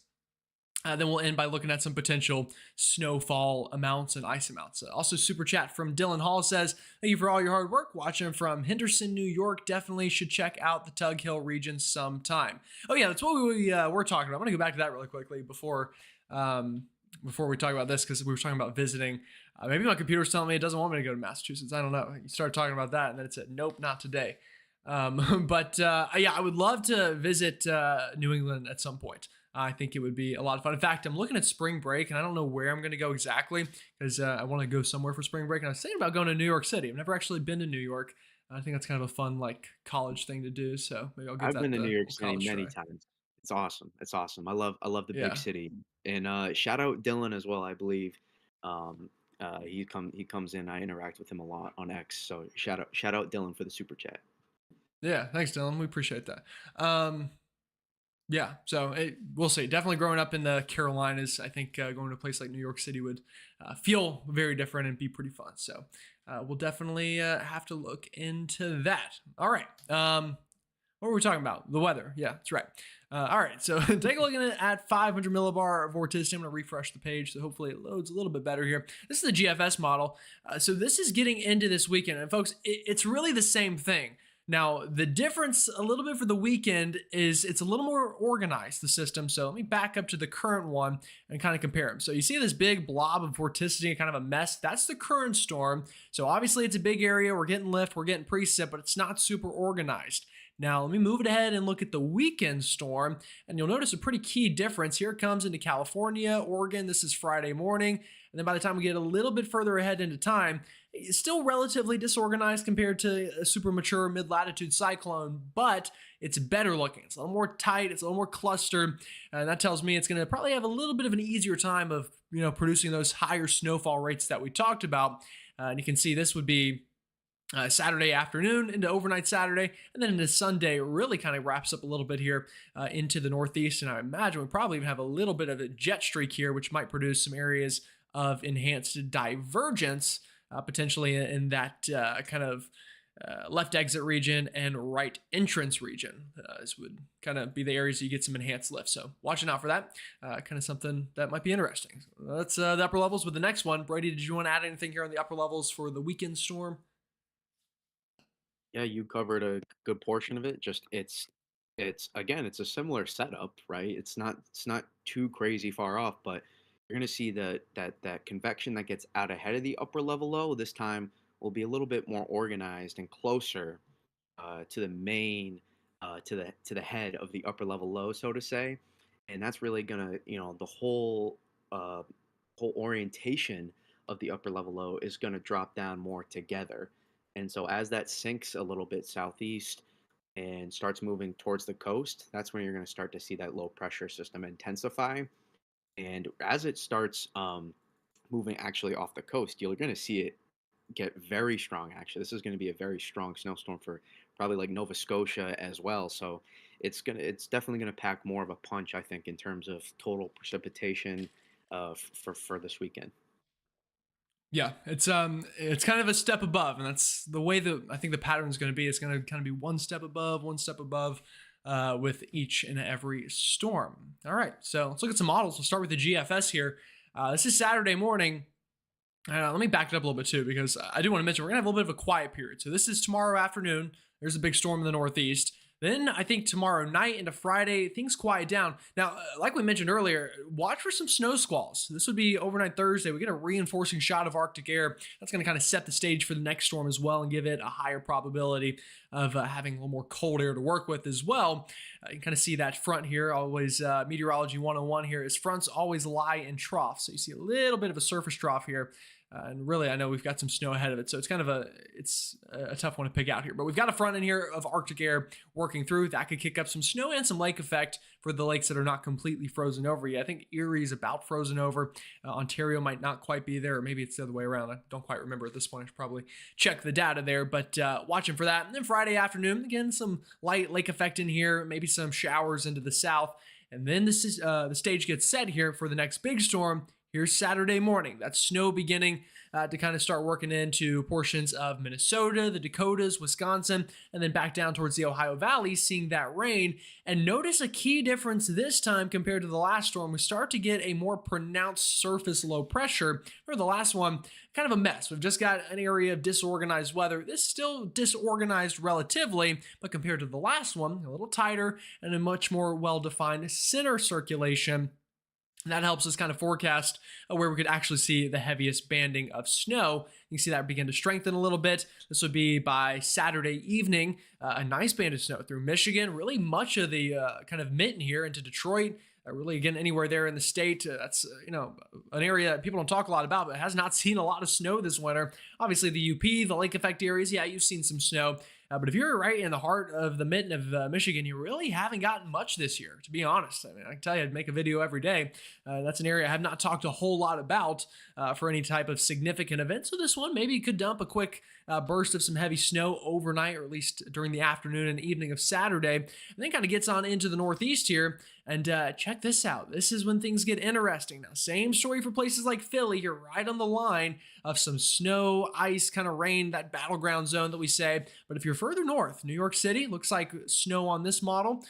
Then we'll end by looking at some potential snowfall amounts and ice amounts. Also, super chat from Dylan Hall says, "Thank you for all your hard work. Watching from Henderson, New York. Definitely should check out the Tug Hill region sometime." Oh yeah, that's what we were talking about. I'm gonna go back to that really quickly before we talk about this because we were talking about visiting. Maybe my computer was telling me it doesn't want me to go to Massachusetts. I don't know. You started talking about that, and then it said, "Nope, not today." But yeah, I would love to visit New England at some point. I think it would be a lot of fun. In fact, I'm looking at spring break, and I don't know where I'm going to go exactly because I want to go somewhere for spring break. And I was thinking about going to New York City. I've never actually been to New York. I think that's kind of a fun like college thing to do. So maybe I'll give I've that been to the New York old City college many try. times. It's awesome. It's awesome. I love the big Yeah, city. And shout out Dylan as well. I believe he comes in. I interact with him a lot on X. So shout out Dylan for the super chat. yeah. Thanks, Dylan. We appreciate that. Um, Yeah, so we'll see. Definitely growing up in the Carolinas, I think going to a place like New York City would feel very different and be pretty fun. So we'll definitely have to look into that. All right. What were we talking about? The weather. Yeah, that's right. All right, so take a look at 500 millibar vorticity. I'm going to refresh the page, so hopefully it loads a little bit better here. This is the GFS model. So this is getting into this weekend. And folks, it's really the same thing. Now, the difference a little bit for the weekend is it's a little more organized, the system. So let me back up to the current one and kind of compare them. So you see this big blob of vorticity, kind of a mess. That's the current storm. So obviously it's a big area. We're getting lift, we're getting precip, but it's not super organized. Now, let me move it ahead and look at the weekend storm, and you'll notice a pretty key difference. Here it comes into California, Oregon. This is Friday morning, and then by the time we get a little bit further ahead into time, it's still relatively disorganized compared to a super mature mid-latitude cyclone, but it's better looking. It's a little more tight, it's a little more clustered, and that tells me it's going to probably have a little bit of an easier time of producing those higher snowfall rates that we talked about. And you can see this would be Saturday afternoon into overnight Saturday, and then into Sunday really kind of wraps up a little bit here into the Northeast. And I imagine we probably even have a little bit of a jet streak here, which might produce some areas of enhanced divergence, potentially in that kind of left exit region and right entrance region. This would kind of be the areas that you get some enhanced lift. So watching out for that, kind of something that might be interesting. So that's the upper levels with the next one. Brady, did you want to add anything here on the upper levels for the weekend storm? Yeah, you covered a good portion of it. Just it's again, it's a similar setup, right? It's not too crazy far off, but you're gonna see that convection that gets out ahead of the upper level low this time will be a little bit more organized and closer to the main to the head of the upper level low, so to say, and that's really gonna the uh, whole orientation of the upper level low is gonna drop down more together, and so as that sinks a little bit southeast and starts moving towards the coast, that's when you're gonna start to see that low pressure system intensify, and as it starts moving actually off the coast, you're gonna see it get very strong. Actually, this is going to be a very strong snowstorm for probably like Nova Scotia as well. So it's definitely going to pack more of a punch, I think, in terms of total precipitation for this weekend. Yeah, it's kind of a step above, and that's the way that I think the pattern is going to be. It's going to kind of be one step above with each and every storm. All right, so let's look at some models. We'll start with the GFS here. This is Saturday morning. Let me back it up a little bit too, because I do want to mention we're gonna have a little bit of a quiet period. So this is tomorrow afternoon. There's a big storm in the Northeast. Then I think tomorrow night into Friday, things quiet down. Now, like we mentioned earlier, watch for some snow squalls. This would be overnight Thursday. We get a reinforcing shot of Arctic air. That's going to kind of set the stage for the next storm as well and give it a higher probability of having a little more cold air to work with as well. You can kind of see that front here. Always meteorology 101 here is fronts always lie in troughs. So you see a little bit of a surface trough here. And really, I know we've got some snow ahead of it, so it's kind of a tough one to pick out here. But we've got a front in here of Arctic air working through. That could kick up some snow and some lake effect for the lakes that are not completely frozen over yet. I think Erie is about frozen over. Ontario might not quite be there, or maybe it's the other way around. I don't quite remember at this point. I should probably check the data there, but watching for that. And then Friday afternoon, again, some light lake effect in here, maybe some showers into the south. And then this is the stage gets set here for the next big storm. Here's Saturday morning. That's snow beginning to kind of start working into portions of Minnesota, the Dakotas, Wisconsin, and then back down towards the Ohio Valley, seeing that rain. And notice a key difference this time compared to the last storm. We start to get a more pronounced surface low pressure. For the last one, kind of a mess. We've just got an area of disorganized weather. This is still disorganized relatively, but compared to the last one, a little tighter and a much more well-defined center circulation. And that helps us kind of forecast where we could actually see the heaviest banding of snow. You can see that begin to strengthen a little bit. This would be by Saturday evening, a nice band of snow through Michigan, really much of the kind of mitten here into Detroit. Really, again, anywhere there in the state. That's an area that people don't talk a lot about, but has not seen a lot of snow this winter. Obviously, the UP, the lake effect areas, yeah, you've seen some snow. But if you're right in the heart of the mitten of Michigan, you really haven't gotten much this year, to be honest. I mean, I can tell you, I'd make a video every day. That's an area I have not talked a whole lot about for any type of significant event. So this one maybe could dump a quick burst of some heavy snow overnight, or at least during the afternoon and evening of Saturday, and then kind of gets on into the Northeast here. And check this out. This is when things get interesting. Now, same story for places like Philly. You're right on the line of some snow, ice, kind of rain, that battleground zone that we say. But if you're further north, New York City looks like snow on this model.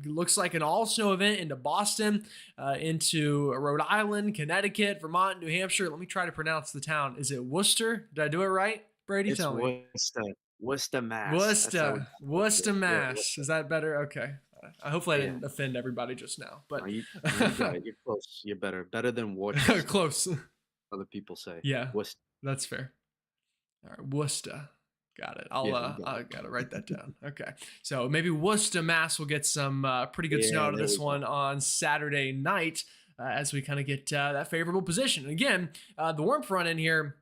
Looks like an all snow event into Boston, into Rhode Island, Connecticut, Vermont, New Hampshire. Let me try to pronounce the town. Is it Worcester? Did I do it right? Brady, It's tell me. Worcester, Mass. That's how we Worcester, call it Worcester, here. Yeah, Mass. Worcester. Is that better? Okay. Hopefully I Yeah. didn't offend everybody just now, No, but you got it. You're close. You're better than Worcester. close. Other people say Yeah, Worcester. that's fair. All right, Worcester. Got it. I'll Yeah, you got I it. gotta write that down. Okay, so maybe Worcester, Mass will get some pretty good snow Yeah, out of there this we go. one on Saturday night as we kind of get that favorable position. And again, the warm front in here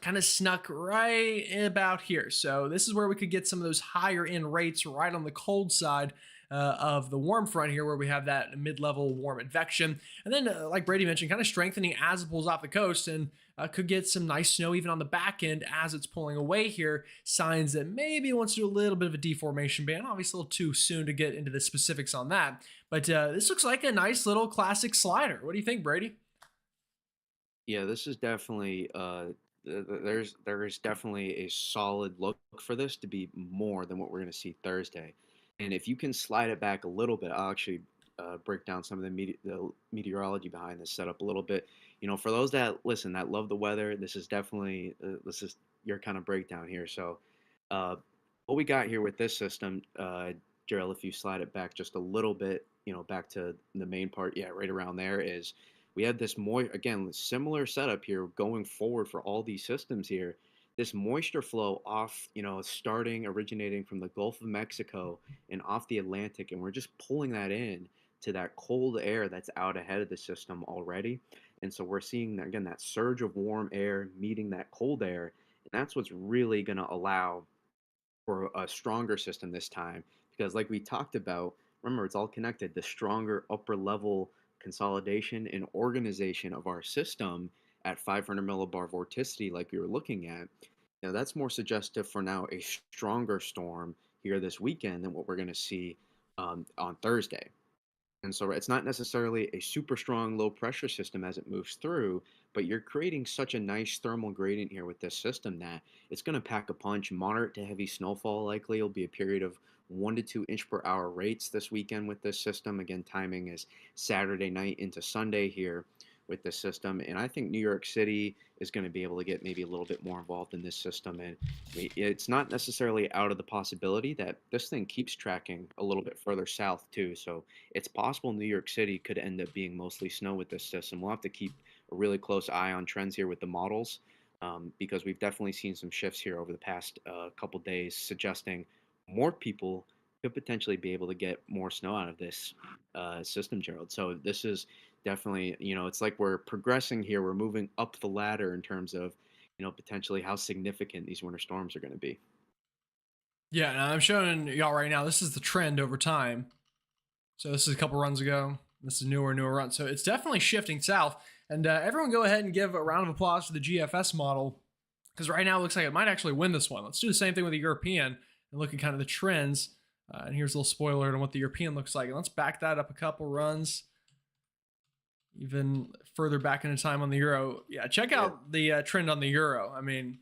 kind of snuck right about here. So this is where we could get some of those higher end rates right on the cold side of the warm front here, where we have that mid-level warm advection. And then, like Brady mentioned, kind of strengthening as it pulls off the coast, and could get some nice snow even on the back end as it's pulling away here. Signs that maybe it wants to do a little bit of a deformation band. Obviously, a little too soon to get into the specifics on that. But this looks like a nice little classic slider. What do you think, Brady? Yeah, this is definitely there's definitely a solid look for this to be more than what we're going to see Thursday. And if you can slide it back a little bit, I'll actually break down some of the meteorology behind this setup a little bit. For those that listen, that love the weather, this is your kind of breakdown here. So, uh, what we got here with this system, Gerald, if you slide it back just a little bit, back to the main part, yeah, right around there is we have this again, similar setup here going forward for all these systems here. This moisture flow off, starting originating from the Gulf of Mexico and off the Atlantic, and we're just pulling that in to that cold air that's out ahead of the system already. And so we're seeing again that surge of warm air meeting that cold air, and that's what's really going to allow for a stronger system this time. Because like we talked about, remember it's all connected. The stronger upper level consolidation and organization of our system at 500 millibar vorticity, like we were looking at, that's more suggestive for now a stronger storm here this weekend than what we're going to see on Thursday. And so it's not necessarily a super strong low pressure system as it moves through, but you're creating such a nice thermal gradient here with this system that it's going to pack a punch. Moderate to heavy snowfall likely. It'll be a period of 1 to 2 inch per hour rates this weekend with this system. Again, timing is Saturday night into Sunday here with this system. And I think New York City is going to be able to get maybe a little bit more involved in this system. And it's not necessarily out of the possibility that this thing keeps tracking a little bit further south too. So it's possible New York City could end up being mostly snow with this system. We'll have to keep a really close eye on trends here with the models because we've definitely seen some shifts here over the past couple days suggesting more people could potentially be able to get more snow out of this system, Gerald. So this is definitely, it's like we're progressing here. We're moving up the ladder in terms of, potentially how significant these winter storms are going to be. Yeah, and I'm showing y'all right now. This is the trend over time. So this is a couple runs ago. This is newer run. So it's definitely shifting south. And everyone go ahead and give a round of applause to the GFS model, because right now it looks like it might actually win this one. Let's do the same thing with the European and look at kind of the trends. And here's a little spoiler on what the European looks like. And let's back that up a couple runs, even further back into time on the Euro. Yeah, check Yeah, out the trend on the Euro. I mean,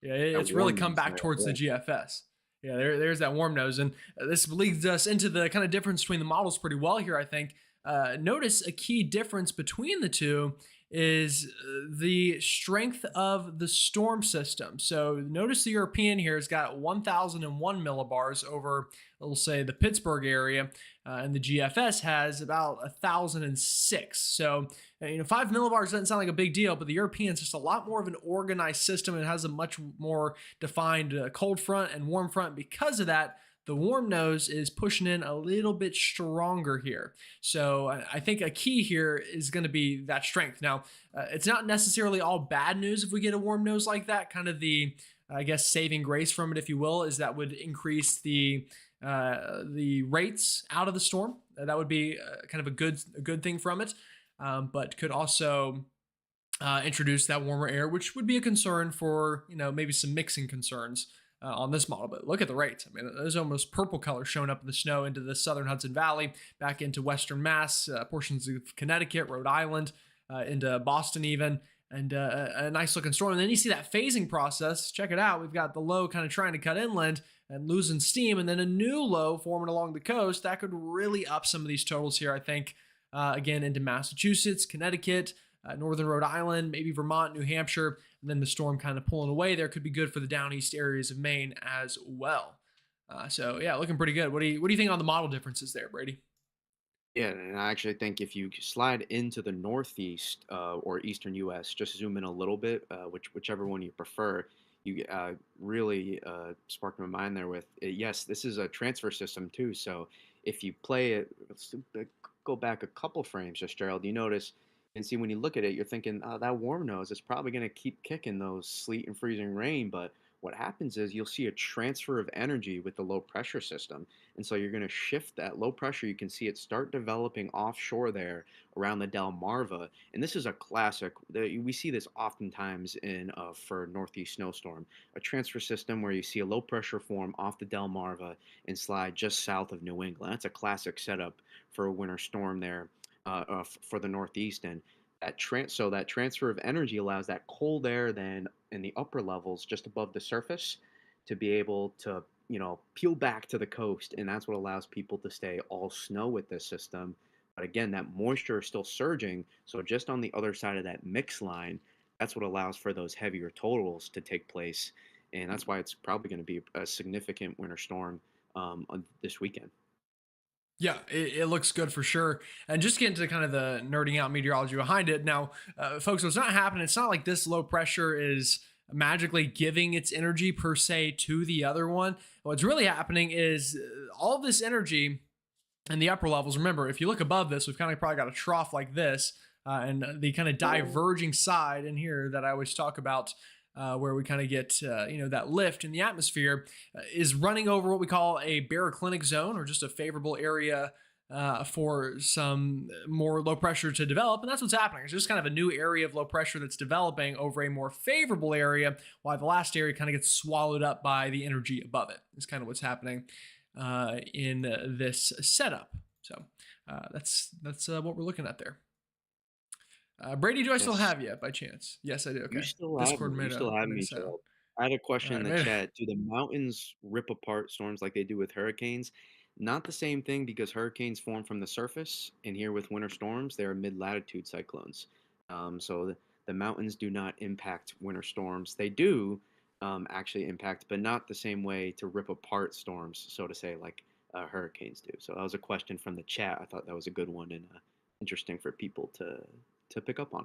yeah, that it's really come warmness back there. towards the Yeah. GFS. Yeah, there's that warm nose. And this leads us into the kind of difference between the models pretty well here, I think. Notice a key difference between the two is the strength of the storm system. So notice the European here has got 1001 millibars over, we'll say, the Pittsburgh area, and the GFS has about 1006. So 5 millibars doesn't sound like a big deal, but the European is just a lot more of an organized system. It has a much more defined cold front and warm front. Because of that, the warm nose is pushing in a little bit stronger here. So I think a key here is going to be that strength. Now, it's not necessarily all bad news if we get a warm nose like that. Kind of the I guess, saving grace from it, if you will, is that would increase the rates out of the storm. That would be kind of a good thing from it, but could also introduce that warmer air, which would be a concern for maybe some mixing concerns on this model. But look at the rates. I mean, there's almost purple color showing up in the snow into the southern Hudson Valley, back into western Mass, portions of Connecticut, Rhode Island, into Boston even. And a nice looking storm. And then you see that phasing process. Check it out. We've got the low kind of trying to cut inland and losing steam, and then a new low forming along the coast. That could really up some of these totals here, I think. Again, into Massachusetts, Connecticut, northern Rhode Island, maybe Vermont, New Hampshire, and then the storm kind of pulling away there could be good for the down east areas of Maine as well. So yeah, looking pretty good. What do you think on the model differences there, Brady? Yeah, and I actually think if you slide into the northeast or eastern U.S., just zoom in a little bit, whichever one you prefer, you really sparked my mind there with yes, this is a transfer system too. So if you play it, go back a couple frames, just Gerald, you notice and see when you look at it, you're thinking, oh, that warm nose is probably going to keep kicking those sleet and freezing rain. But what happens is you'll see a transfer of energy with the low pressure system. And so you're going to shift that low pressure. You can see it start developing offshore there around the Delmarva. And this is a classic. We see this oftentimes in for Northeast snowstorm, a transfer system where you see a low pressure form off the Delmarva and slide just south of New England. That's a classic setup for a winter storm there for the Northeast. And so that transfer of energy allows that cold air then in the upper levels just above the surface to be able to peel back to the coast, and that's what allows people to stay all snow with this system. But again, that moisture is still surging, so just on the other side of that mix line, that's what allows for those heavier totals to take place, and that's why it's probably going to be a significant winter storm this weekend. Yeah, it looks good for sure. And just get into kind of the nerding out meteorology behind it. Now, folks, what's not happening, it's not like this low pressure is magically giving its energy per se to the other one. What's really happening is all this energy in the upper levels. Remember, if you look above this, we've kind of probably got a trough like this, and the kind of diverging side in here that I always talk about, where we kind of get that lift in the atmosphere, is running over what we call a baroclinic zone, or just a favorable area for some more low pressure to develop. And that's what's happening. It's just kind of a new area of low pressure that's developing over a more favorable area, while the last area kind of gets swallowed up by the energy above it. Is kind of what's happening in this setup. So that's what we're looking at there. Brady, do I still Yes. have you by chance? Yes, I do. You Okay. still have Discord me. You still have made a me, sound. Gerald. I had a All question right, in the made chat. Do the mountains rip apart storms like they do with hurricanes? Not the same thing because hurricanes form from the surface, and here with winter storms, they are mid-latitude cyclones. So the mountains do not impact winter storms. They do actually impact, but not the same way to rip apart storms, so to say, like hurricanes do. So that was a question from the chat. I thought that was a good one and interesting for people to pick up on.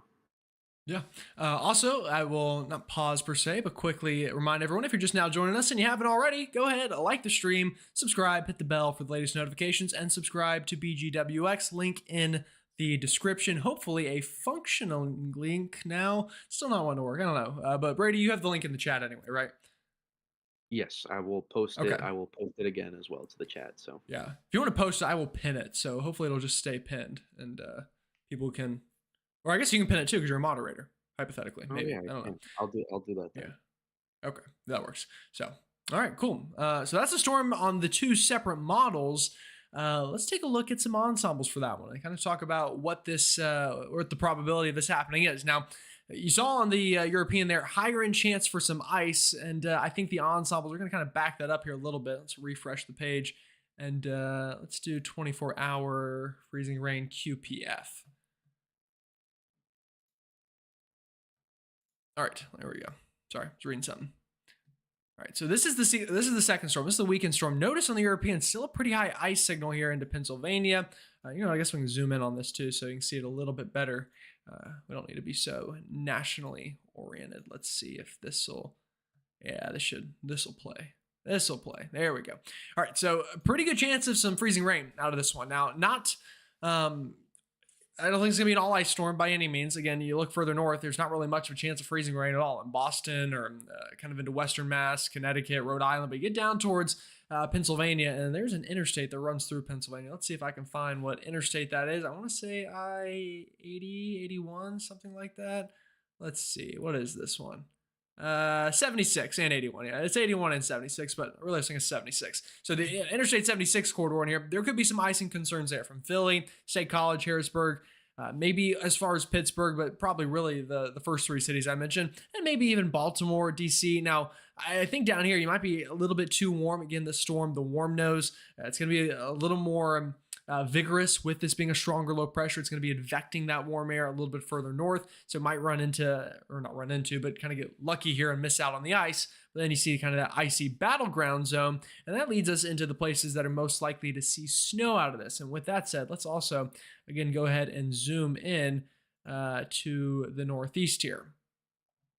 Yeah. Also, I will not pause per se, but quickly remind everyone, if you're just now joining us and you haven't already, go ahead, like the stream, subscribe, hit the bell for the latest notifications, and subscribe to BGWX. Link in the description. Hopefully, a functional link now. Still not one to work. I don't know. But Brady, you have the link in the chat anyway, right? Yes, I will post it. Okay. I will post it again as well to the chat. So Yeah. If you want to post it, I will pin it. So hopefully it'll just stay pinned, and people can, or I guess you can pin it too because you're a moderator, hypothetically. oh Maybe. yeah, I don't know. I'll do that Yeah. then. Okay, that works. So, all right, cool. So that's the storm on the two separate models. Let's take a look at some ensembles for that one and kind of talk about what what the probability of this happening is. Now, you saw on the European there, higher in chance for some ice, and I think the ensembles are going to kind of back that up here a little bit. Let's refresh the page, and let's do 24-hour freezing rain QPF. All right, there we go. Sorry, I was reading something. All right, so this is the second storm. This is the weekend storm. Notice on the European, still a pretty high ice signal here into Pennsylvania. I guess we can zoom in on this too, so you can see it a little bit better. We don't need to be so nationally oriented. Let's see if this will. Yeah, this will play. This will play. There we go. All right, so a pretty good chance of some freezing rain out of this one. Now, not I don't think it's gonna be an all ice storm by any means. Again, you look further north, there's not really much of a chance of freezing rain at all in Boston or kind of into Western Mass, Connecticut, Rhode Island. But you get down towards Pennsylvania, and there's an interstate that runs through Pennsylvania. Let's see if I can find what interstate that is. I want to say I 80, 81, something like that. Let's see. What is this one? 76 and 81. Yeah, it's 81 and 76, but really I think it's 76. So the Interstate 76 corridor in here, there could be some icing concerns there from Philly, State College, Harrisburg, maybe as far as Pittsburgh, but probably really the first three cities I mentioned, and maybe even Baltimore, DC. Now, I think down here you might be a little bit too warm. Again, the storm, the warm nose, it's going to be a little more vigorous with this being a stronger low pressure. It's going to be advecting that warm air a little bit further north. So it might run into, or not run into, but kind of get lucky here and miss out on the ice. But then you see kind of that icy battleground zone. And that leads us into the places that are most likely to see snow out of this. And with that said, let's also, again, go ahead and zoom in to the northeast here.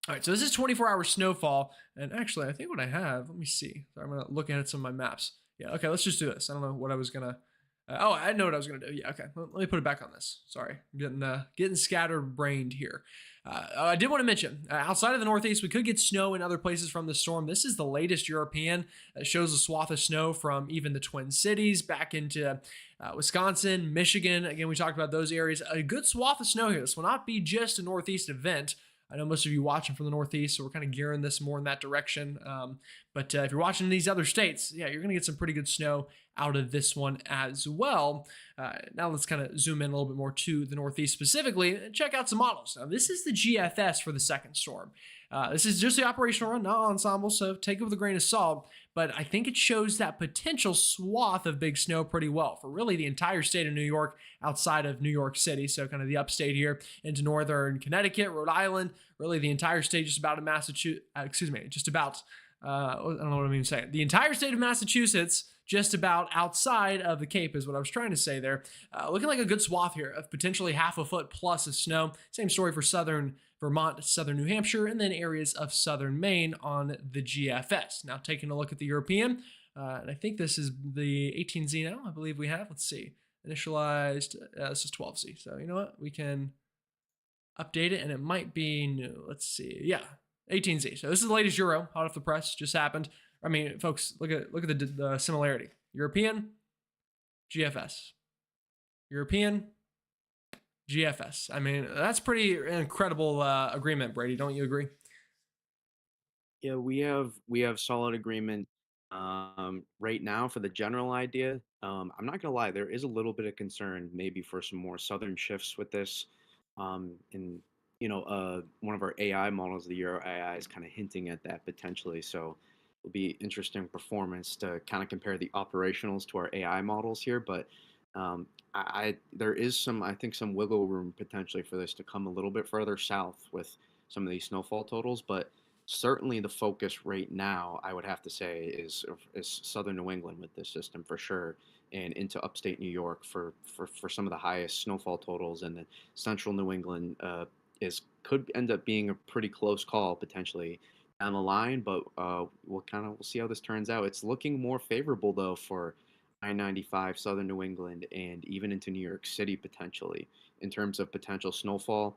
All right, so this is 24-hour snowfall. And actually, I think what I have, let me see. So I'm going to look at some of my maps. Yeah, okay, let's just do this. I don't know what I was going to. Oh, I know what I was going to do. Yeah, okay. Let me put it back on this. Sorry, I'm getting scattered-brained here. I did want to mention, outside of the Northeast, we could get snow in other places from the storm. This is the latest European. It shows a swath of snow from even the Twin Cities back into Wisconsin, Michigan. Again, we talked about those areas. A good swath of snow here. This will not be just a Northeast event. I know most of you watching from the Northeast, so we're kind of gearing this more in that direction. But if you're watching in these other states, yeah, you're going to get some pretty good snow out of this one as well. Now let's kind of zoom in a little bit more to the Northeast specifically and check out some models. Now this is the GFS for the second storm. This is just the operational run, not ensemble, so take it with a grain of salt. But I think it shows that potential swath of big snow pretty well for really the entire state of New York outside of New York City. So kind of the upstate here into northern Connecticut, Rhode Island, really the entire state just about in Massachusetts, just about, I don't know what I'm even saying. The entire state of Massachusetts, just about outside of the Cape is what I was trying to say there. Looking like a good swath here of potentially half a foot plus of snow. Same story for southern Vermont, southern New Hampshire, and then areas of southern Maine on the GFS. Now taking a look at the European, and I think this is the 18Z now, I believe we have. Let's see. Initialized, this is 12Z. So you know what? We can update it and it might be new. Let's see. Yeah, 18Z. So this is the latest Euro, hot off the press, just happened. I mean, folks, look at the similarity. European, GFS. European, GFS. I mean, that's pretty incredible agreement, Brady. Don't you agree? Yeah, we have solid agreement right now for the general idea. I'm not gonna lie, there is a little bit of concern maybe for some more southern shifts with this. And one of our AI models, the Euro AI, is kind of hinting at that potentially. So it'll be interesting performance to kind of compare the operationals to our AI models here. But there is some, I think, some wiggle room potentially for this to come a little bit further south with some of these snowfall totals. But certainly the focus right now, I would have to say, is southern New England with this system for sure, and into upstate New York for some of the highest snowfall totals, and then central New England is could end up being a pretty close call potentially down the line, but we'll see how this turns out. It's looking more favorable though for I-95 southern New England and even into New York City potentially in terms of potential snowfall.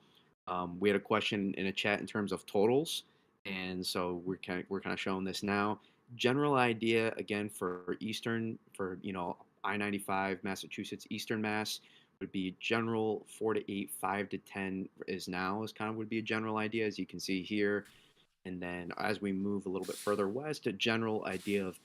We had a question in a chat in terms of totals, and so we're kind of showing this now. General idea again for Eastern, for I-95 Massachusetts Eastern Mass would be general 4 to 8, 5 to 10 is kind of would be a general idea, as you can see here. And then as we move a little bit further west, a general idea of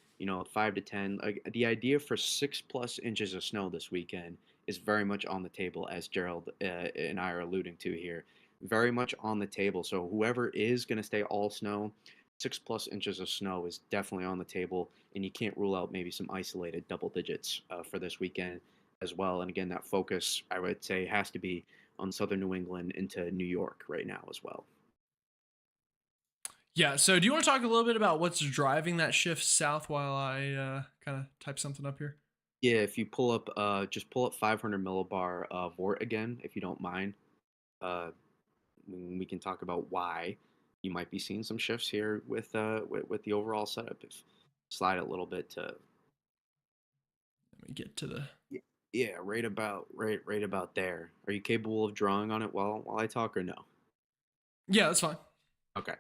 5 to 10. The idea for 6+ inches of snow this weekend is very much on the table, as Gerald and I are alluding to here. Very much on the table. So whoever is going to stay all snow, 6+ inches of snow is definitely on the table, and you can't rule out maybe some isolated double digits for this weekend as well. And again, that focus I would say has to be on southern New England into New York right now as well. Yeah. So do you want to talk a little bit about what's driving that shift south while I kind of type something up here? Yeah, if you pull up, just pull up 500 millibar Vort again, if you don't mind. Uh, we can talk about why you might be seeing some shifts here with the overall setup. If slide a little bit to Let me get to the. yeah. Yeah, right about there. Are you capable of drawing on it while I talk or no? Yeah, that's fine. Okay.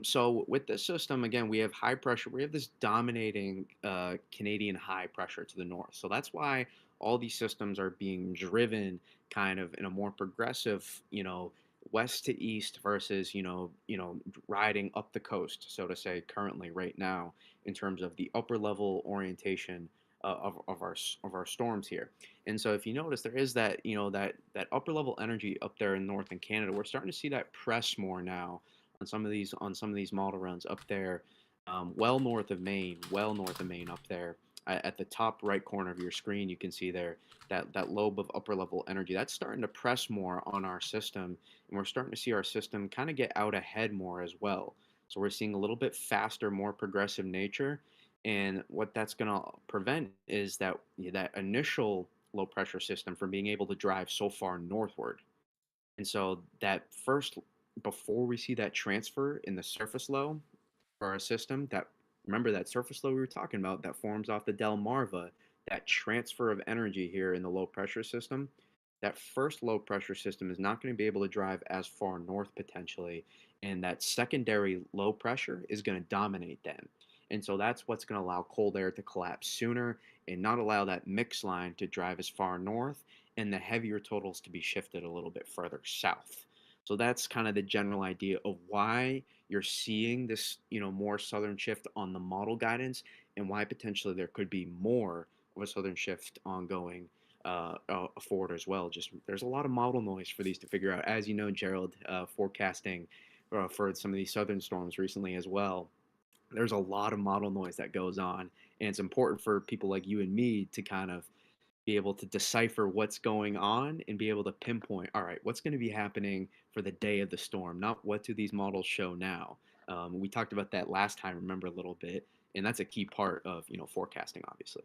So with this system, again, we have high pressure. We have this dominating Canadian high pressure to the north. So that's why all these systems are being driven kind of in a more progressive, west to east versus, riding up the coast, so to say, currently right now in terms of the upper level orientation of our storms here. And so if you notice, there is that, that upper level energy up there in northern Canada. We're starting to see that press more now on some of these model runs up there, well north of Maine up there. At the top right corner of your screen, you can see there that lobe of upper level energy that's starting to press more on our system, and we're starting to see our system kind of get out ahead more as well. So we're seeing a little bit faster, more progressive nature, and what that's going to prevent is that initial low pressure system from being able to drive so far northward. And so that first, before we see that transfer in the surface low for our system, that remember that surface low we were talking about that forms off the Delmarva, that transfer of energy here in the low pressure system, that first low pressure system is not going to be able to drive as far north potentially, and that secondary low pressure is going to dominate them. And so that's what's going to allow cold air to collapse sooner and not allow that mix line to drive as far north and the heavier totals to be shifted a little bit further south. So that's kind of the general idea of why you're seeing this, more southern shift on the model guidance, and why potentially there could be more of a southern shift ongoing forward as well. Just there's a lot of model noise for these to figure out, as you know, Gerald, forecasting for some of these southern storms recently as well. There's a lot of model noise that goes on, and it's important for people like you and me to kind of be able to decipher what's going on and be able to pinpoint, all right, what's going to be happening for the day of the storm, not what do these models show now. We talked about that last time, remember, a little bit, and that's a key part of forecasting, obviously.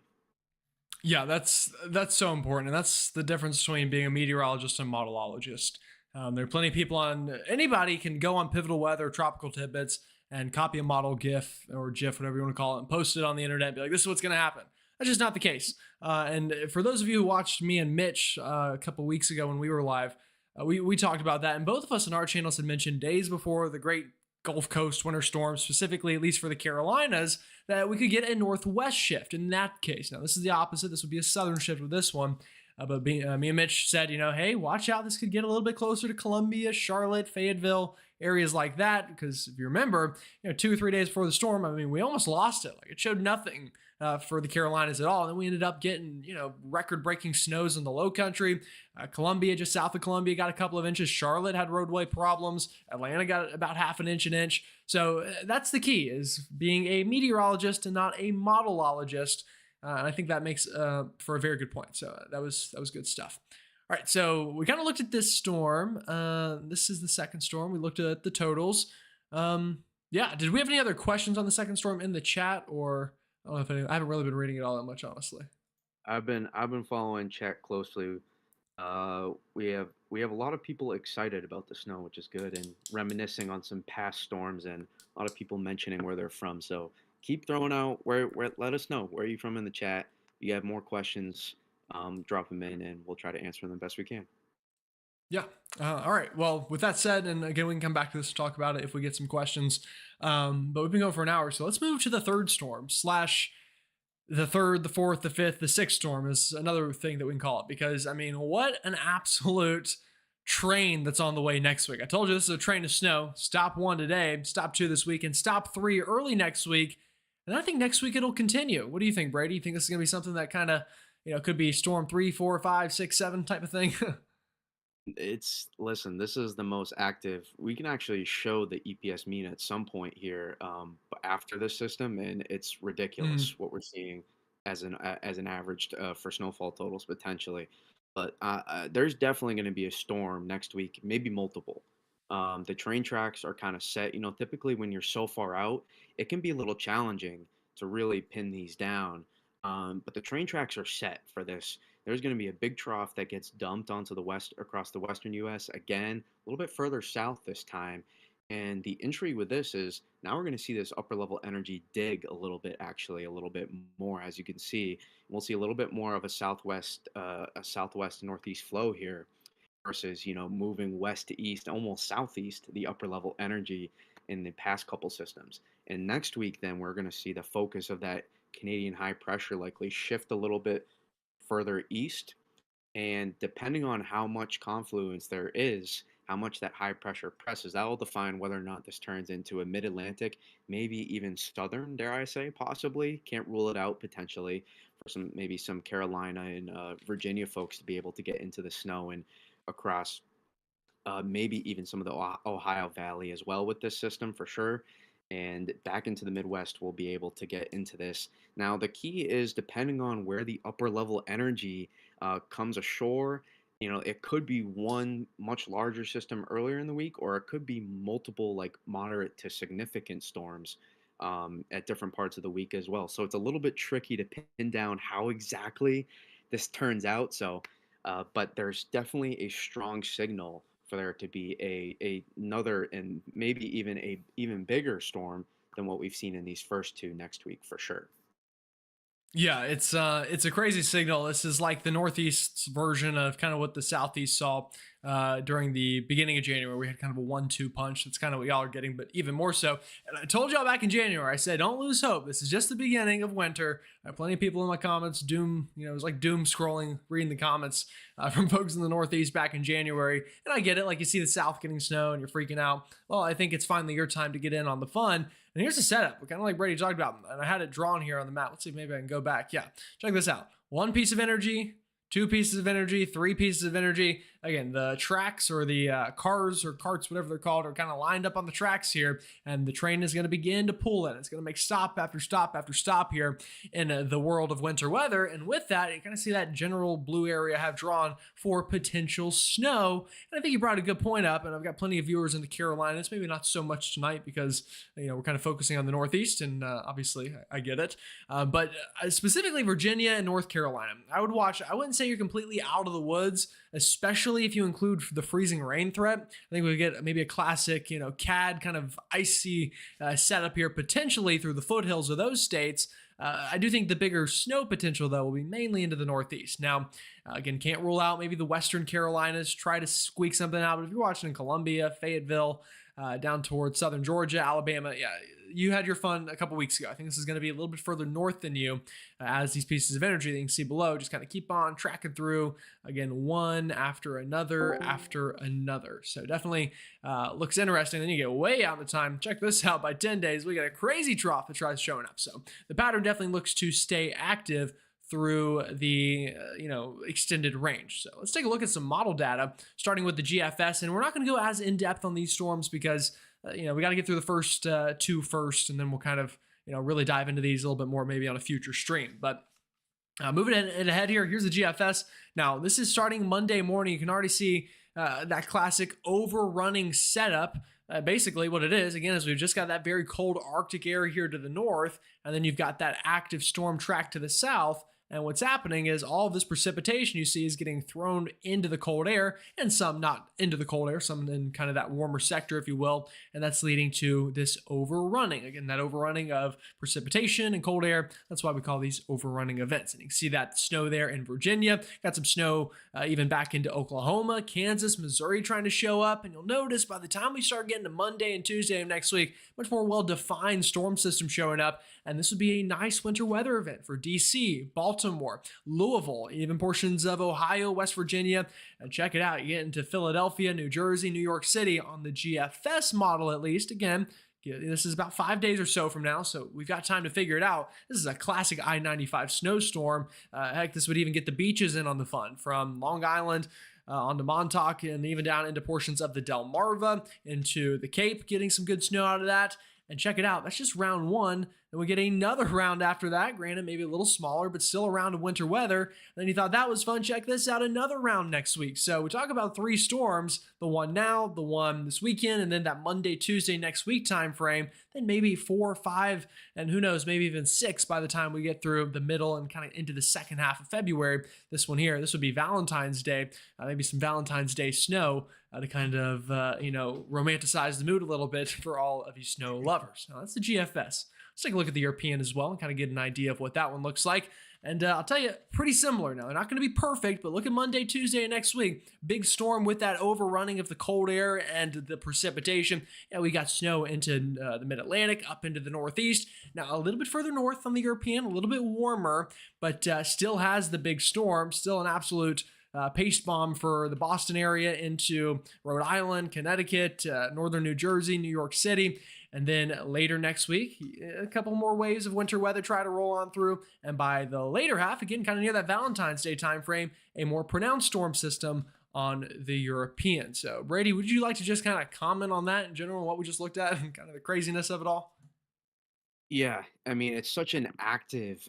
Yeah, that's so important, and that's the difference between being a meteorologist and a modelologist. There are plenty of people on. Anybody can go on Pivotal Weather, Tropical Tidbits, and copy a model GIF or GIF, whatever you want to call it, and post it on the internet. And be like, "This is what's going to happen." That's just not the case. And for those of you who watched me and Mitch a couple weeks ago when we were live, we talked about that, and both of us in our channels had mentioned days before the great Gulf Coast winter storm, specifically at least for the Carolinas, that we could get a northwest shift in that case. Now, this is the opposite. This would be a southern shift with this one. Me and Mitch said, hey, watch out. This could get a little bit closer to Columbia, Charlotte, Fayetteville, areas like that. Because if you remember, 2 or 3 days before the storm, we almost lost it. Like it showed nothing for the Carolinas at all. And then we ended up getting, record-breaking snows in the Low Country. Columbia, just south of Columbia, got a couple of inches. Charlotte had roadway problems. Atlanta got about half an inch. So that's the key: is being a meteorologist and not a modelologist. And I think that makes for a very good point. So that was good stuff. All right, so we kind of looked at this storm. This is the second storm. We looked at the totals. Yeah, did we have any other questions on the second storm in the chat, or I don't know if I haven't really been reading it all that much, honestly. I've been following chat closely. We have a lot of people excited about the snow, which is good, and reminiscing on some past storms, and a lot of people mentioning where they're from. So keep throwing out where. Let us know where are you from in the chat. If you have more questions, drop them in, and we'll try to answer them the best we can. Yeah. All right. Well, with that said, and again, we can come back to this to talk about it if we get some questions. But we've been going for an hour, so let's move to the third storm slash the third, the fourth, the fifth, the sixth storm is another thing that we can call it, because what an absolute train that's on the way next week. I told you this is a train of snow. Stop one today, stop two this week, and stop three early next week. And I think next week it'll continue. What do you think, Brady? You think this is gonna be something that kind of, could be storm 3, 4, 5, 6, 7 type of thing? Listen, this is the most active. We can actually show the EPS mean at some point here, but after this system, and it's Mm. ridiculous what we're seeing as an average for snowfall totals potentially. But there's definitely going to be a storm next week, maybe multiple. The train tracks are kind of set. Typically when you're so far out, it can be a little challenging to really pin these down. But the train tracks are set for this. There's going to be a big trough that gets dumped onto the west across the western U.S. again, a little bit further south this time, And the intrigue with this is now we're going to see this upper level energy dig a little bit, actually, a little bit more, as you can see. We'll see a little bit more of a southwest northeast flow here versus, moving west to east, almost southeast, the upper level energy in the past couple systems. And next week, then we're going to see the focus of that Canadian high pressure likely shift a little bit further east, and depending on how much confluence there is, how much that high pressure presses, that will define whether or not this turns into a mid Atlantic, maybe even southern, dare I say, possibly. Can't rule it out potentially for maybe some Carolina and Virginia folks to be able to get into the snow and across maybe even some of the Ohio Valley as well with this system for sure. And back into the Midwest, we'll be able to get into this. Now, the key is depending on where the upper level energy comes ashore. It could be one much larger system earlier in the week, or it could be multiple, like moderate to significant storms at different parts of the week as well. So it's a little bit tricky to pin down how exactly this turns out. But there's definitely a strong signal for there to be another and maybe even a even bigger storm than what we've seen in these first two next week for sure. Yeah, it's a crazy signal. This is like the Northeast's version of kind of what the Southeast saw during the beginning of January. We had kind of a 1-2 punch. That's kind of what y'all are getting, but even more so. And I told y'all back in January, I said, don't lose hope. This is just the beginning of winter. I have plenty of people in my comments, it was like doom scrolling, reading the comments from folks in the Northeast back in January. And I get it. Like you see the South getting snow and you're freaking out. Well, I think it's finally your time to get in on the fun. And here's the setup, kind of like Brady talked about, and I had it drawn here on the map. Let's see if maybe I can go back. Yeah, check this out. One piece of energy, two pieces of energy, three pieces of energy. Again, the tracks or the cars or carts, whatever they're called, are kind of lined up on the tracks here, and the train is going to begin to pull in. It's going to make stop after stop after stop here in the world of winter weather. And with that, you kind of see that general blue area I have drawn for potential snow. And I think you brought a good point up, and I've got plenty of viewers in the Carolinas, maybe not so much tonight because, we're kind of focusing on the Northeast, and obviously I get it. But specifically Virginia and North Carolina, I wouldn't say you're completely out of the woods, especially if you include the freezing rain threat. I think we get maybe a classic, CAD kind of icy setup here potentially through the foothills of those states. I do think the bigger snow potential, though, will be mainly into the Northeast. Now, again, can't rule out maybe the Western Carolinas, try to squeak something out. But if you're watching in Columbia, Fayetteville, down towards Southern Georgia, Alabama, yeah, you had your fun a couple weeks ago. I think this is going to be a little bit further north than you as these pieces of energy that you can see below just kind of keep on tracking through, again, one after another after another. So definitely looks interesting. Then you get way out in the time. Check this out. By 10 days, we got a crazy trough that tries showing up. So the pattern definitely looks to stay active through the extended range. So let's take a look at some model data, starting with the GFS. And we're not going to go as in depth on these storms because we got to get through the first two first, and then we'll kind of really dive into these a little bit more maybe on a future stream. But moving ahead here, here's the GFS. Now this is starting Monday morning. You can already see that classic overrunning setup. Basically what it is, again, is we've just got that very cold Arctic air here to the north, and then you've got that active storm track to the south. And what's happening is all of this precipitation you see is getting thrown into the cold air, and some not into the cold air, some in kind of that warmer sector, if you will. And that's leading to this overrunning. Again, that overrunning of precipitation and cold air. That's why we call these overrunning events. And you can see that snow there in Virginia. Got some snow even back into Oklahoma, Kansas, Missouri trying to show up. And you'll notice by the time we start getting to Monday and Tuesday of next week, much more well-defined storm system showing up. And this would be a nice winter weather event for DC, Baltimore, Louisville, even portions of Ohio, West Virginia. And check it out. You get into Philadelphia, New Jersey, New York City on the GFS model, at least. Again, this is about 5 days or so from now, so we've got time to figure it out. This is a classic I-95 snowstorm. Heck, this would even get the beaches in on the fun, from Long Island onto Montauk and even down into portions of the Delmarva, into the Cape, getting some good snow out of that. And check it out, that's just round one. Then we get another round after that, granted maybe a little smaller, but still a round of winter weather. Then you thought that was fun. Check this out, another round next week. So we talk about three storms: the one now, the one this weekend, and then that Monday, Tuesday next week time frame. Then maybe 4 or 5, and who knows, maybe even 6 by the time we get through the middle and kind of into the second half of February. This one here, this would be Valentine's Day, maybe some Valentine's Day snow to kind of romanticize the mood a little bit for all of you snow lovers. Now that's the GFS. Let's take a look at the European as well and kind of get an idea of what that one looks like. And I'll tell you, pretty similar. Now, they're not going to be perfect, but look at Monday, Tuesday, and next week. Big storm with that overrunning of the cold air and the precipitation. Yeah, we got snow into the mid-Atlantic, up into the Northeast. Now, a little bit further north on the European, a little bit warmer, but still has the big storm, still an absolute paste bomb for the Boston area into Rhode Island, Connecticut, northern New Jersey, New York City. And then later next week, a couple more waves of winter weather try to roll on through. And by the later half, again, kind of near that Valentine's Day timeframe, a more pronounced storm system on the European. So, Brady, would you like to just kind of comment on that in general, what we just looked at and kind of the craziness of it all? Yeah, I mean, it's such an active.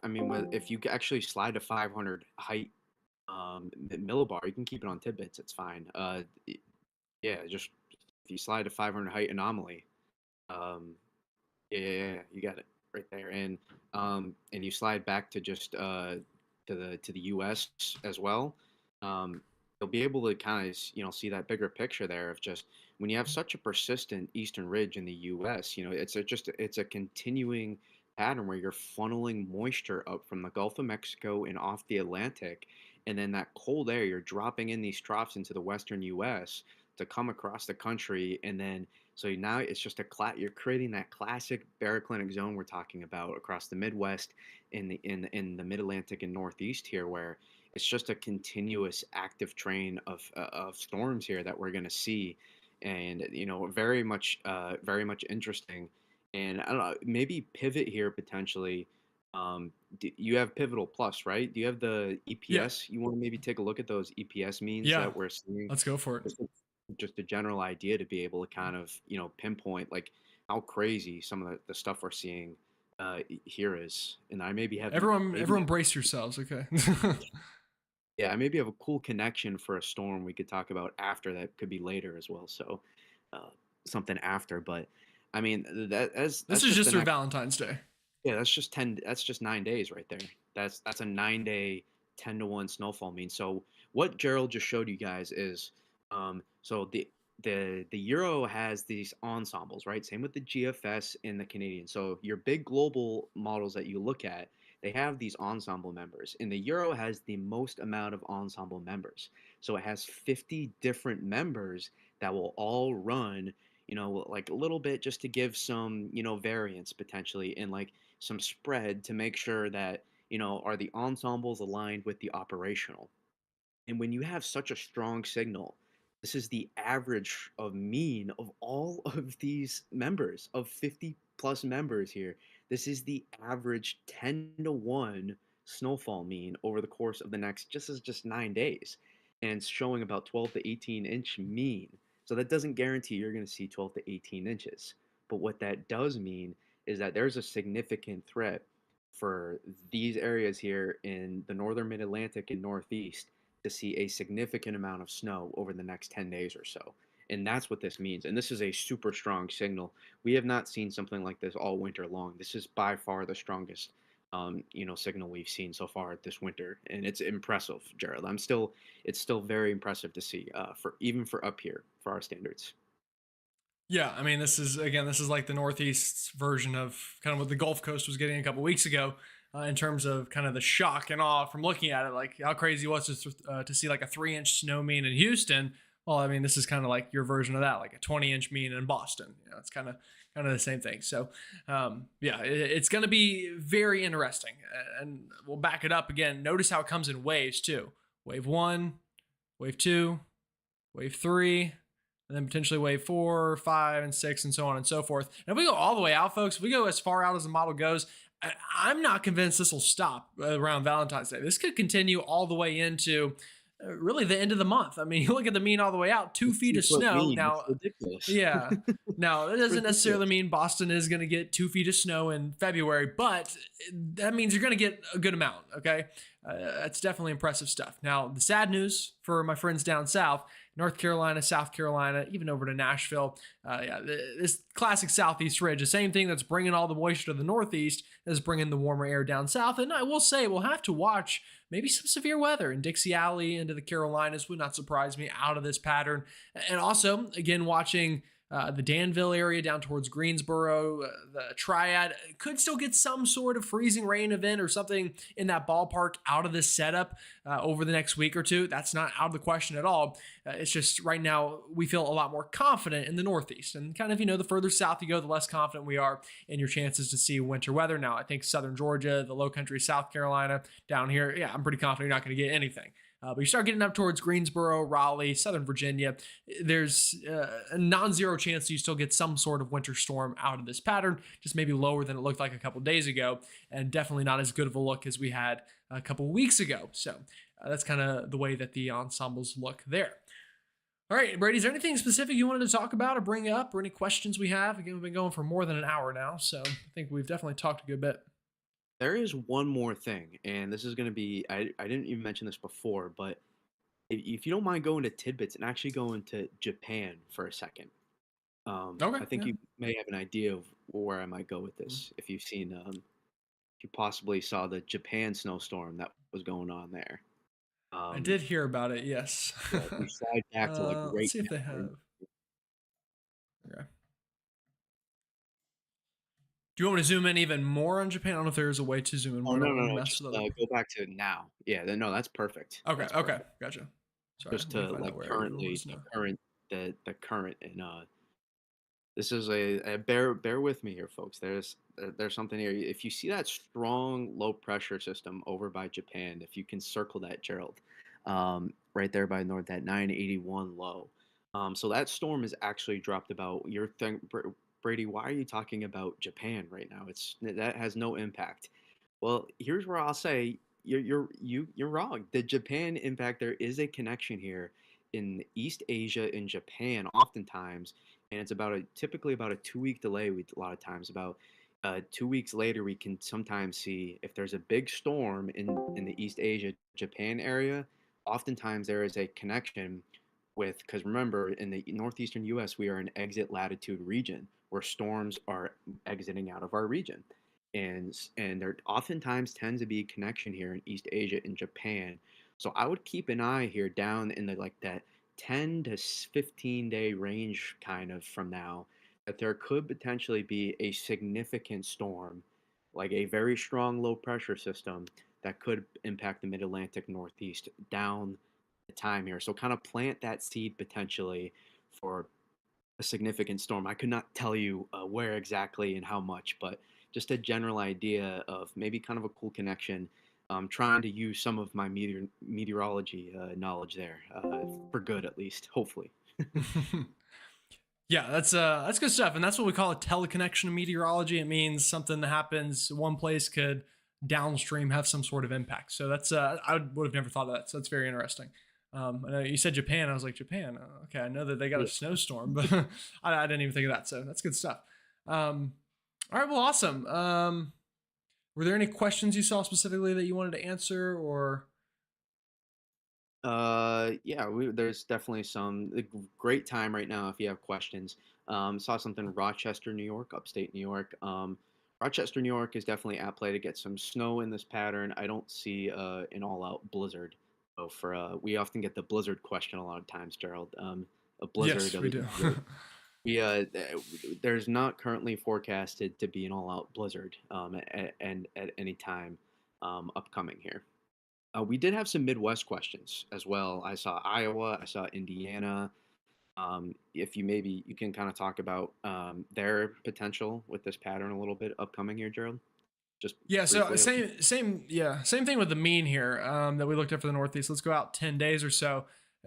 I mean, if you actually slide to 500 height millibar, you can keep it on tidbits. It's fine. Yeah, just if you slide to 500 height anomaly, um, yeah, you got it right there. And you slide back to just to the U.S. as well. Um, you'll be able to kind of see that bigger picture there of just when you have such a persistent eastern ridge in the U.S. It's a continuing pattern where you're funneling moisture up from the Gulf of Mexico and off the Atlantic, and then that cold air you're dropping in these troughs into the western U.S. to come across the country, and then so now it's just you're creating that classic baroclinic zone we're talking about across the Midwest, in the Mid Atlantic and Northeast here, where it's just a continuous active train of storms here that we're going to see, and very much interesting. And I don't know, maybe pivot here potentially. You have Pivotal Plus, right? Do you have the Yeah. EPS? You want to maybe take a look at those EPS means Yeah. that we're seeing? Let's go for it. Just a general idea to be able to kind of pinpoint like how crazy some of the stuff we're seeing here is. And I maybe have Everyone brace yourselves, okay? yeah, I maybe have a cool connection for a storm we could talk about after that could be later as well. So uh, something after, but I mean This that's is just just the through next. Valentine's Day. Yeah, that's just 9 days right there. That's a 9 day 10-to-1 snowfall mean. So what Gerald just showed you guys is so the Euro has these ensembles, right? Same with the GFS and the Canadian. So your big global models that you look at, they have these ensemble members. And the Euro has the most amount of ensemble members. So it has 50 different members that will all run, like a little bit just to give some, variance potentially in like some spread to make sure that are the ensembles aligned with the operational. And when you have such a strong signal, this is the average of mean of all of these members, of 50 plus members here. This is the average 10-to-1 snowfall mean over the course of the next just 9 days. And it's showing about 12 to 18-inch mean. So that doesn't guarantee you're going to see 12 to 18 inches. But what that does mean is that there's a significant threat for these areas here in the northern mid Atlantic and Northeast to see a significant amount of snow over the next 10 days or so. And that's what this means. And this is a super strong signal. We have not seen something like this all winter long. This is by far the strongest, signal we've seen so far this winter, and it's impressive, Gerald. It's still very impressive to see, for even for up here for our standards. Yeah, I mean, this is like the Northeast version of kind of what the Gulf Coast was getting a couple weeks ago, in terms of kind of the shock and awe from looking at it. Like how crazy it was to see like a 3 inch snow mean in Houston. Well, I mean, this is kind of like your version of that, like a 20 inch mean in Boston. It's kind of the same thing. So, yeah, it's going to be very interesting, and we'll back it up again. Notice how it comes in waves too. Wave one, wave two, wave three, and then potentially wave 4, 5, and 6, and so on and so forth. And if we go all the way out, folks, if we go as far out as the model goes, I'm not convinced this will stop around Valentine's Day. This could continue all the way into really the end of the month. I mean, you look at the mean all the way out, A 2 feet of 2 foot snow. mean, it's Now, ridiculous. yeah. Now, that It's doesn't necessarily ridiculous. mean Boston is going to get 2 feet of snow in February, but that means you're going to get a good amount. Okay. That's definitely impressive stuff. Now, the sad news for my friends down south, North Carolina, South Carolina, even over to Nashville. Yeah, this classic Southeast ridge, the same thing that's bringing all the moisture to the Northeast is bringing the warmer air down south. And I will say, we'll have to watch maybe some severe weather in Dixie Alley into the Carolinas would not surprise me out of this pattern. And also, again, watching the Danville area down towards Greensboro, the Triad could still get some sort of freezing rain event or something in that ballpark out of this setup over the next week or two. That's not out of the question at all. It's just right now we feel a lot more confident in the Northeast. And kind of, the further south you go, the less confident we are in your chances to see winter weather. Now, I think Southern Georgia, the low country, South Carolina, down here, yeah, I'm pretty confident you're not going to get anything. But you start getting up towards Greensboro, Raleigh, Southern Virginia, there's a non-zero chance that you still get some sort of winter storm out of this pattern, just maybe lower than it looked like a couple days ago, and definitely not as good of a look as we had a couple weeks ago. So that's kind of the way that the ensembles look there. All right, Brady, is there anything specific you wanted to talk about or bring up, or any questions we have? Again, we've been going for more than an hour now, so I think we've definitely talked a good bit. There is one more thing, and this is gonna be I didn't even mention this before, but if you don't mind going to tidbits and actually going to Japan for a second, Okay, I think yeah. you may have an idea of where I might go with this. If you've seen, if you possibly saw the Japan snowstorm that was going on there. I Um, did hear about it, yes. yeah, if you slide back to like Let's right see if now, they we're in- have. Okay. Do you want me to zoom in even more on Japan? I don't know if there is a way to zoom in oh more. I no don't no want to no, mess just with other. go back to now. Yeah, no, that's perfect. Okay, That's okay, perfect. gotcha. Sorry, Just let me to find out like where you want currently us to know. the current and this is a bear with me here, folks. There's something here. If you see that strong low pressure system over by Japan, if you can circle that, Gerald, right there by north, that 981 low. So that storm is actually dropped about your thing, Brady. Why are you talking about Japan right now? That has no impact. Well, here's where I'll say you're wrong. The Japan impact, there is a connection here in East Asia and Japan oftentimes, and it's about a typically about a 2 week delay. We a lot of times about 2 weeks later we can sometimes see if there's a big storm in the East Asia Japan area. Oftentimes there is a connection with, because remember in the northeastern U.S. we are an exit latitude region where storms are exiting out of our region, and there oftentimes tends to be a connection here in East Asia and Japan. So I would keep an eye here down in the like that 10 to 15-day range kind of from now, that there could potentially be a significant storm, like a very strong low pressure system that could impact the mid-Atlantic Northeast down the time here. So kind of plant that seed potentially for a significant storm. I could not tell you where exactly and how much, but just a general idea of maybe kind of a cool connection. Trying to use some of my meteorology knowledge there for good, at least, hopefully. Yeah, that's good stuff, and that's what we call a teleconnection in meteorology. It means something that happens in one place could downstream have some sort of impact. So that's I would have never thought of that. So that's very interesting. I know you said Japan. I was like Japan. Okay, I know that they got a Yeah. snowstorm, but I didn't even think of that. So that's good stuff. All right, well, awesome. Were there any questions you saw specifically that you wanted to answer, or Yeah, there's definitely some great time right now if you have questions. Saw something in Rochester, New York, upstate New York. Rochester, New York is definitely at play to get some snow in this pattern. I don't see an all-out blizzard. So for we often get the blizzard question a lot of times, Gerald. A blizzard, yes, we do. there's not currently forecasted to be an all-out blizzard and at any time upcoming here. We did have some Midwest questions as well. I saw Iowa, I saw Indiana. If you maybe you can kind of talk about their potential with this pattern a little bit upcoming here, Gerald, just Yeah, so briefly. same thing with the mean here that we looked at for the Northeast. Let's go out 10 days or so.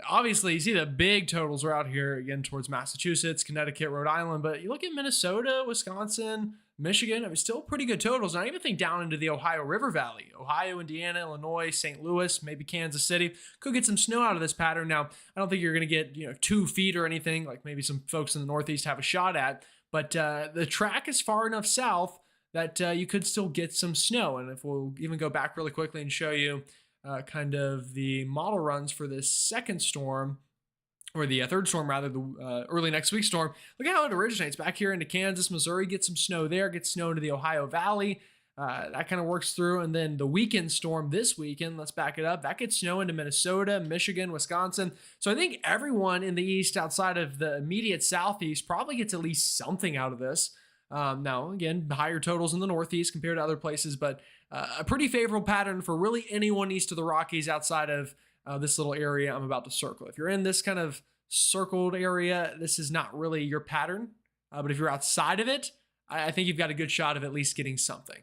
Obviously, you see the big totals are out here again towards Massachusetts, Connecticut, Rhode Island, but you look at Minnesota, Wisconsin, Michigan, I mean, still pretty good totals. And I even think down into the Ohio River Valley, Ohio, Indiana, Illinois, St. Louis, maybe Kansas City could get some snow out of this pattern. Now, I don't think you're going to get 2 feet or anything like maybe some folks in the Northeast have a shot at, but the track is far enough south that you could still get some snow. And if we'll even go back really quickly and show you kind of the model runs for this second storm, or the third storm rather, the early next week storm. Look at how it originates back here into Kansas, Missouri, get some snow there, get snow into the Ohio Valley. That kind of works through. And then the weekend storm this weekend, let's back it up. That gets snow into Minnesota, Michigan, Wisconsin. So I think everyone in the East outside of the immediate Southeast probably gets at least something out of this. Now, again, higher totals in the Northeast compared to other places, but a pretty favorable pattern for really anyone east of the Rockies outside of this little area I'm about to circle. If you're in this kind of circled area, this is not really your pattern. But if you're outside of it, I think you've got a good shot of at least getting something.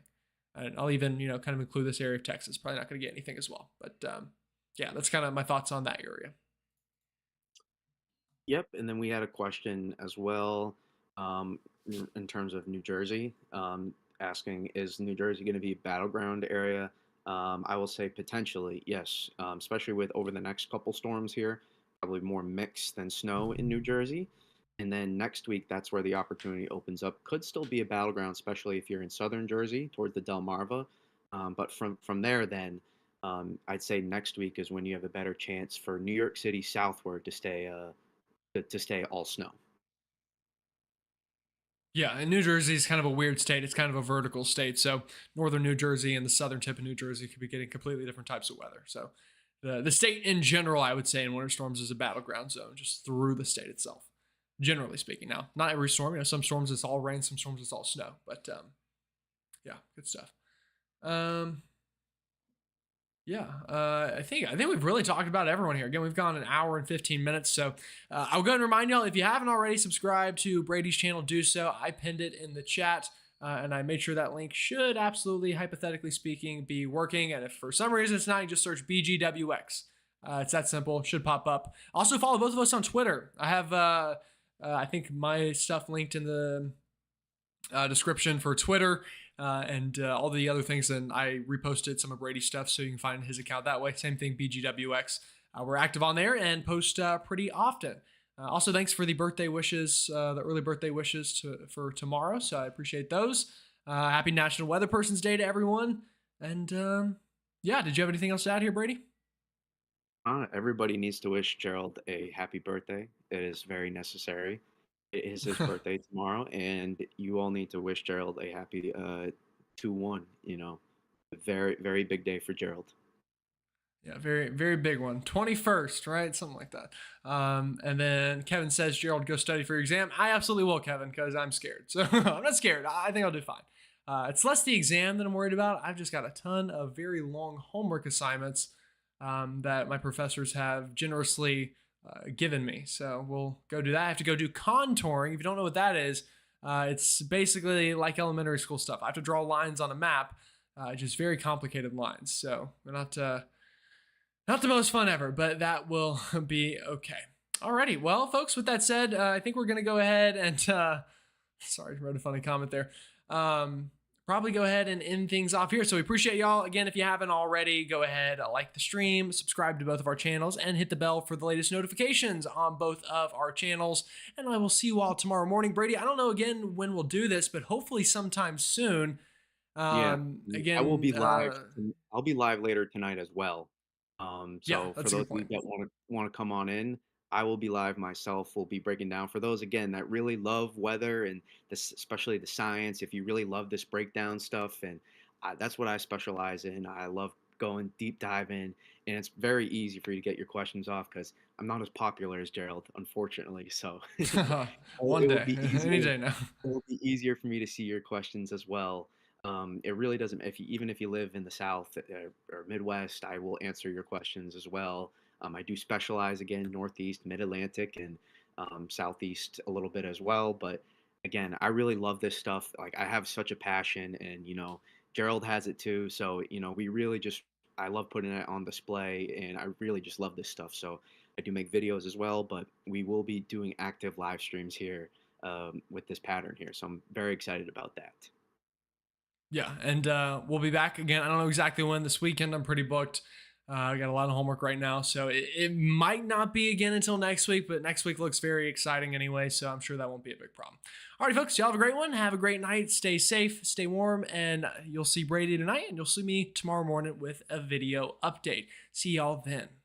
And I'll even, kind of include this area of Texas. Probably not going to get anything as well. But yeah, that's kind of my thoughts on that area. Yep, and then we had a question as well, in terms of New Jersey, asking, is New Jersey going to be a battleground area? I will say potentially, yes, especially with over the next couple storms here, probably more mix than snow in New Jersey. And then next week, that's where the opportunity opens up. Could still be a battleground, especially if you're in southern Jersey towards the Delmarva. But from there, then I'd say next week is when you have a better chance for New York City southward to stay to stay all snow. Yeah, and New Jersey is kind of a weird state. It's kind of a vertical state. So northern New Jersey and the southern tip of New Jersey could be getting completely different types of weather. So the state in general, I would say, in winter storms is a battleground zone just through the state itself. Generally speaking, now not every storm. Some storms it's all rain, some storms it's all snow. But yeah, good stuff. Um, yeah, I think we've really talked about everyone here. Again, we've gone an hour and 15 minutes. So I'll go and remind y'all, if you haven't already subscribed to Brady's channel, do so. I pinned it in the chat. And I made sure that link should absolutely, hypothetically speaking, be working. And if for some reason it's not, you just search BGWX. It's that simple. Should pop up. Also follow both of us on Twitter. I have, I think, my stuff linked in the description for Twitter and all the other things. And I reposted some of Brady's stuff, so you can find his account that way. Same thing, BGWX. We're active on there and post pretty often. Also, thanks for the birthday wishes, the early birthday wishes for tomorrow. So I appreciate those. Happy National Weather Person's Day to everyone. And yeah, did you have anything else to add here, Brady? Everybody needs to wish Gerald a happy birthday. It is very necessary. It is his birthday tomorrow, and you all need to wish Gerald a happy 2-1. A very, very big day for Gerald. Yeah, very, very big one. 21st, right? Something like that. And then Kevin says, Gerald, go study for your exam. I absolutely will, Kevin, because I'm scared. So I'm not scared. I think I'll do fine. It's less the exam that I'm worried about. I've just got a ton of very long homework assignments that my professors have generously given me. So we'll go do that. I have to go do contouring. If you don't know what that is, it's basically like elementary school stuff. I have to draw lines on a map, just very complicated lines. So we're not the most fun ever, but that will be okay. Alrighty, well, folks, with that said, I think we're going to go ahead and, sorry, I wrote a funny comment there. Probably go ahead and end things off here. So we appreciate y'all. Again, if you haven't already, go ahead, like the stream, subscribe to both of our channels, and hit the bell for the latest notifications on both of our channels. And I will see you all tomorrow morning. Brady, I don't know again when we'll do this, but hopefully sometime soon. Yeah, I will Again, be live. I'll be live later tonight as well. yeah, So for that's a those good of you point. that want to come on in, I will be live myself. We'll be breaking down for those again that really love weather and this, especially the science. If you really love this breakdown stuff, and that's what I specialize in. I love going deep diving, and it's very easy for you to get your questions off because I'm not as popular as Gerald, unfortunately. So One it will day, be any easier. day now. It'll be easier for me to see your questions as well. It really doesn't. If you, even if you live in the South or Midwest, I will answer your questions as well. I do specialize again Northeast, Mid Atlantic, and Southeast a little bit as well. But again, I really love this stuff. Like I have such a passion, and Gerald has it too. So we really just I love putting it on display, and I really just love this stuff. So I do make videos as well, but we will be doing active live streams here with this pattern here. So I'm very excited about that. Yeah, and we'll be back again. I don't know exactly when this weekend. I'm pretty booked. I got a lot of homework right now, so it might not be again until next week, but next week looks very exciting anyway, so I'm sure that won't be a big problem. All right, folks, y'all have a great one. Have a great night. Stay safe, stay warm, and you'll see Brady tonight, and you'll see me tomorrow morning with a video update. See y'all then.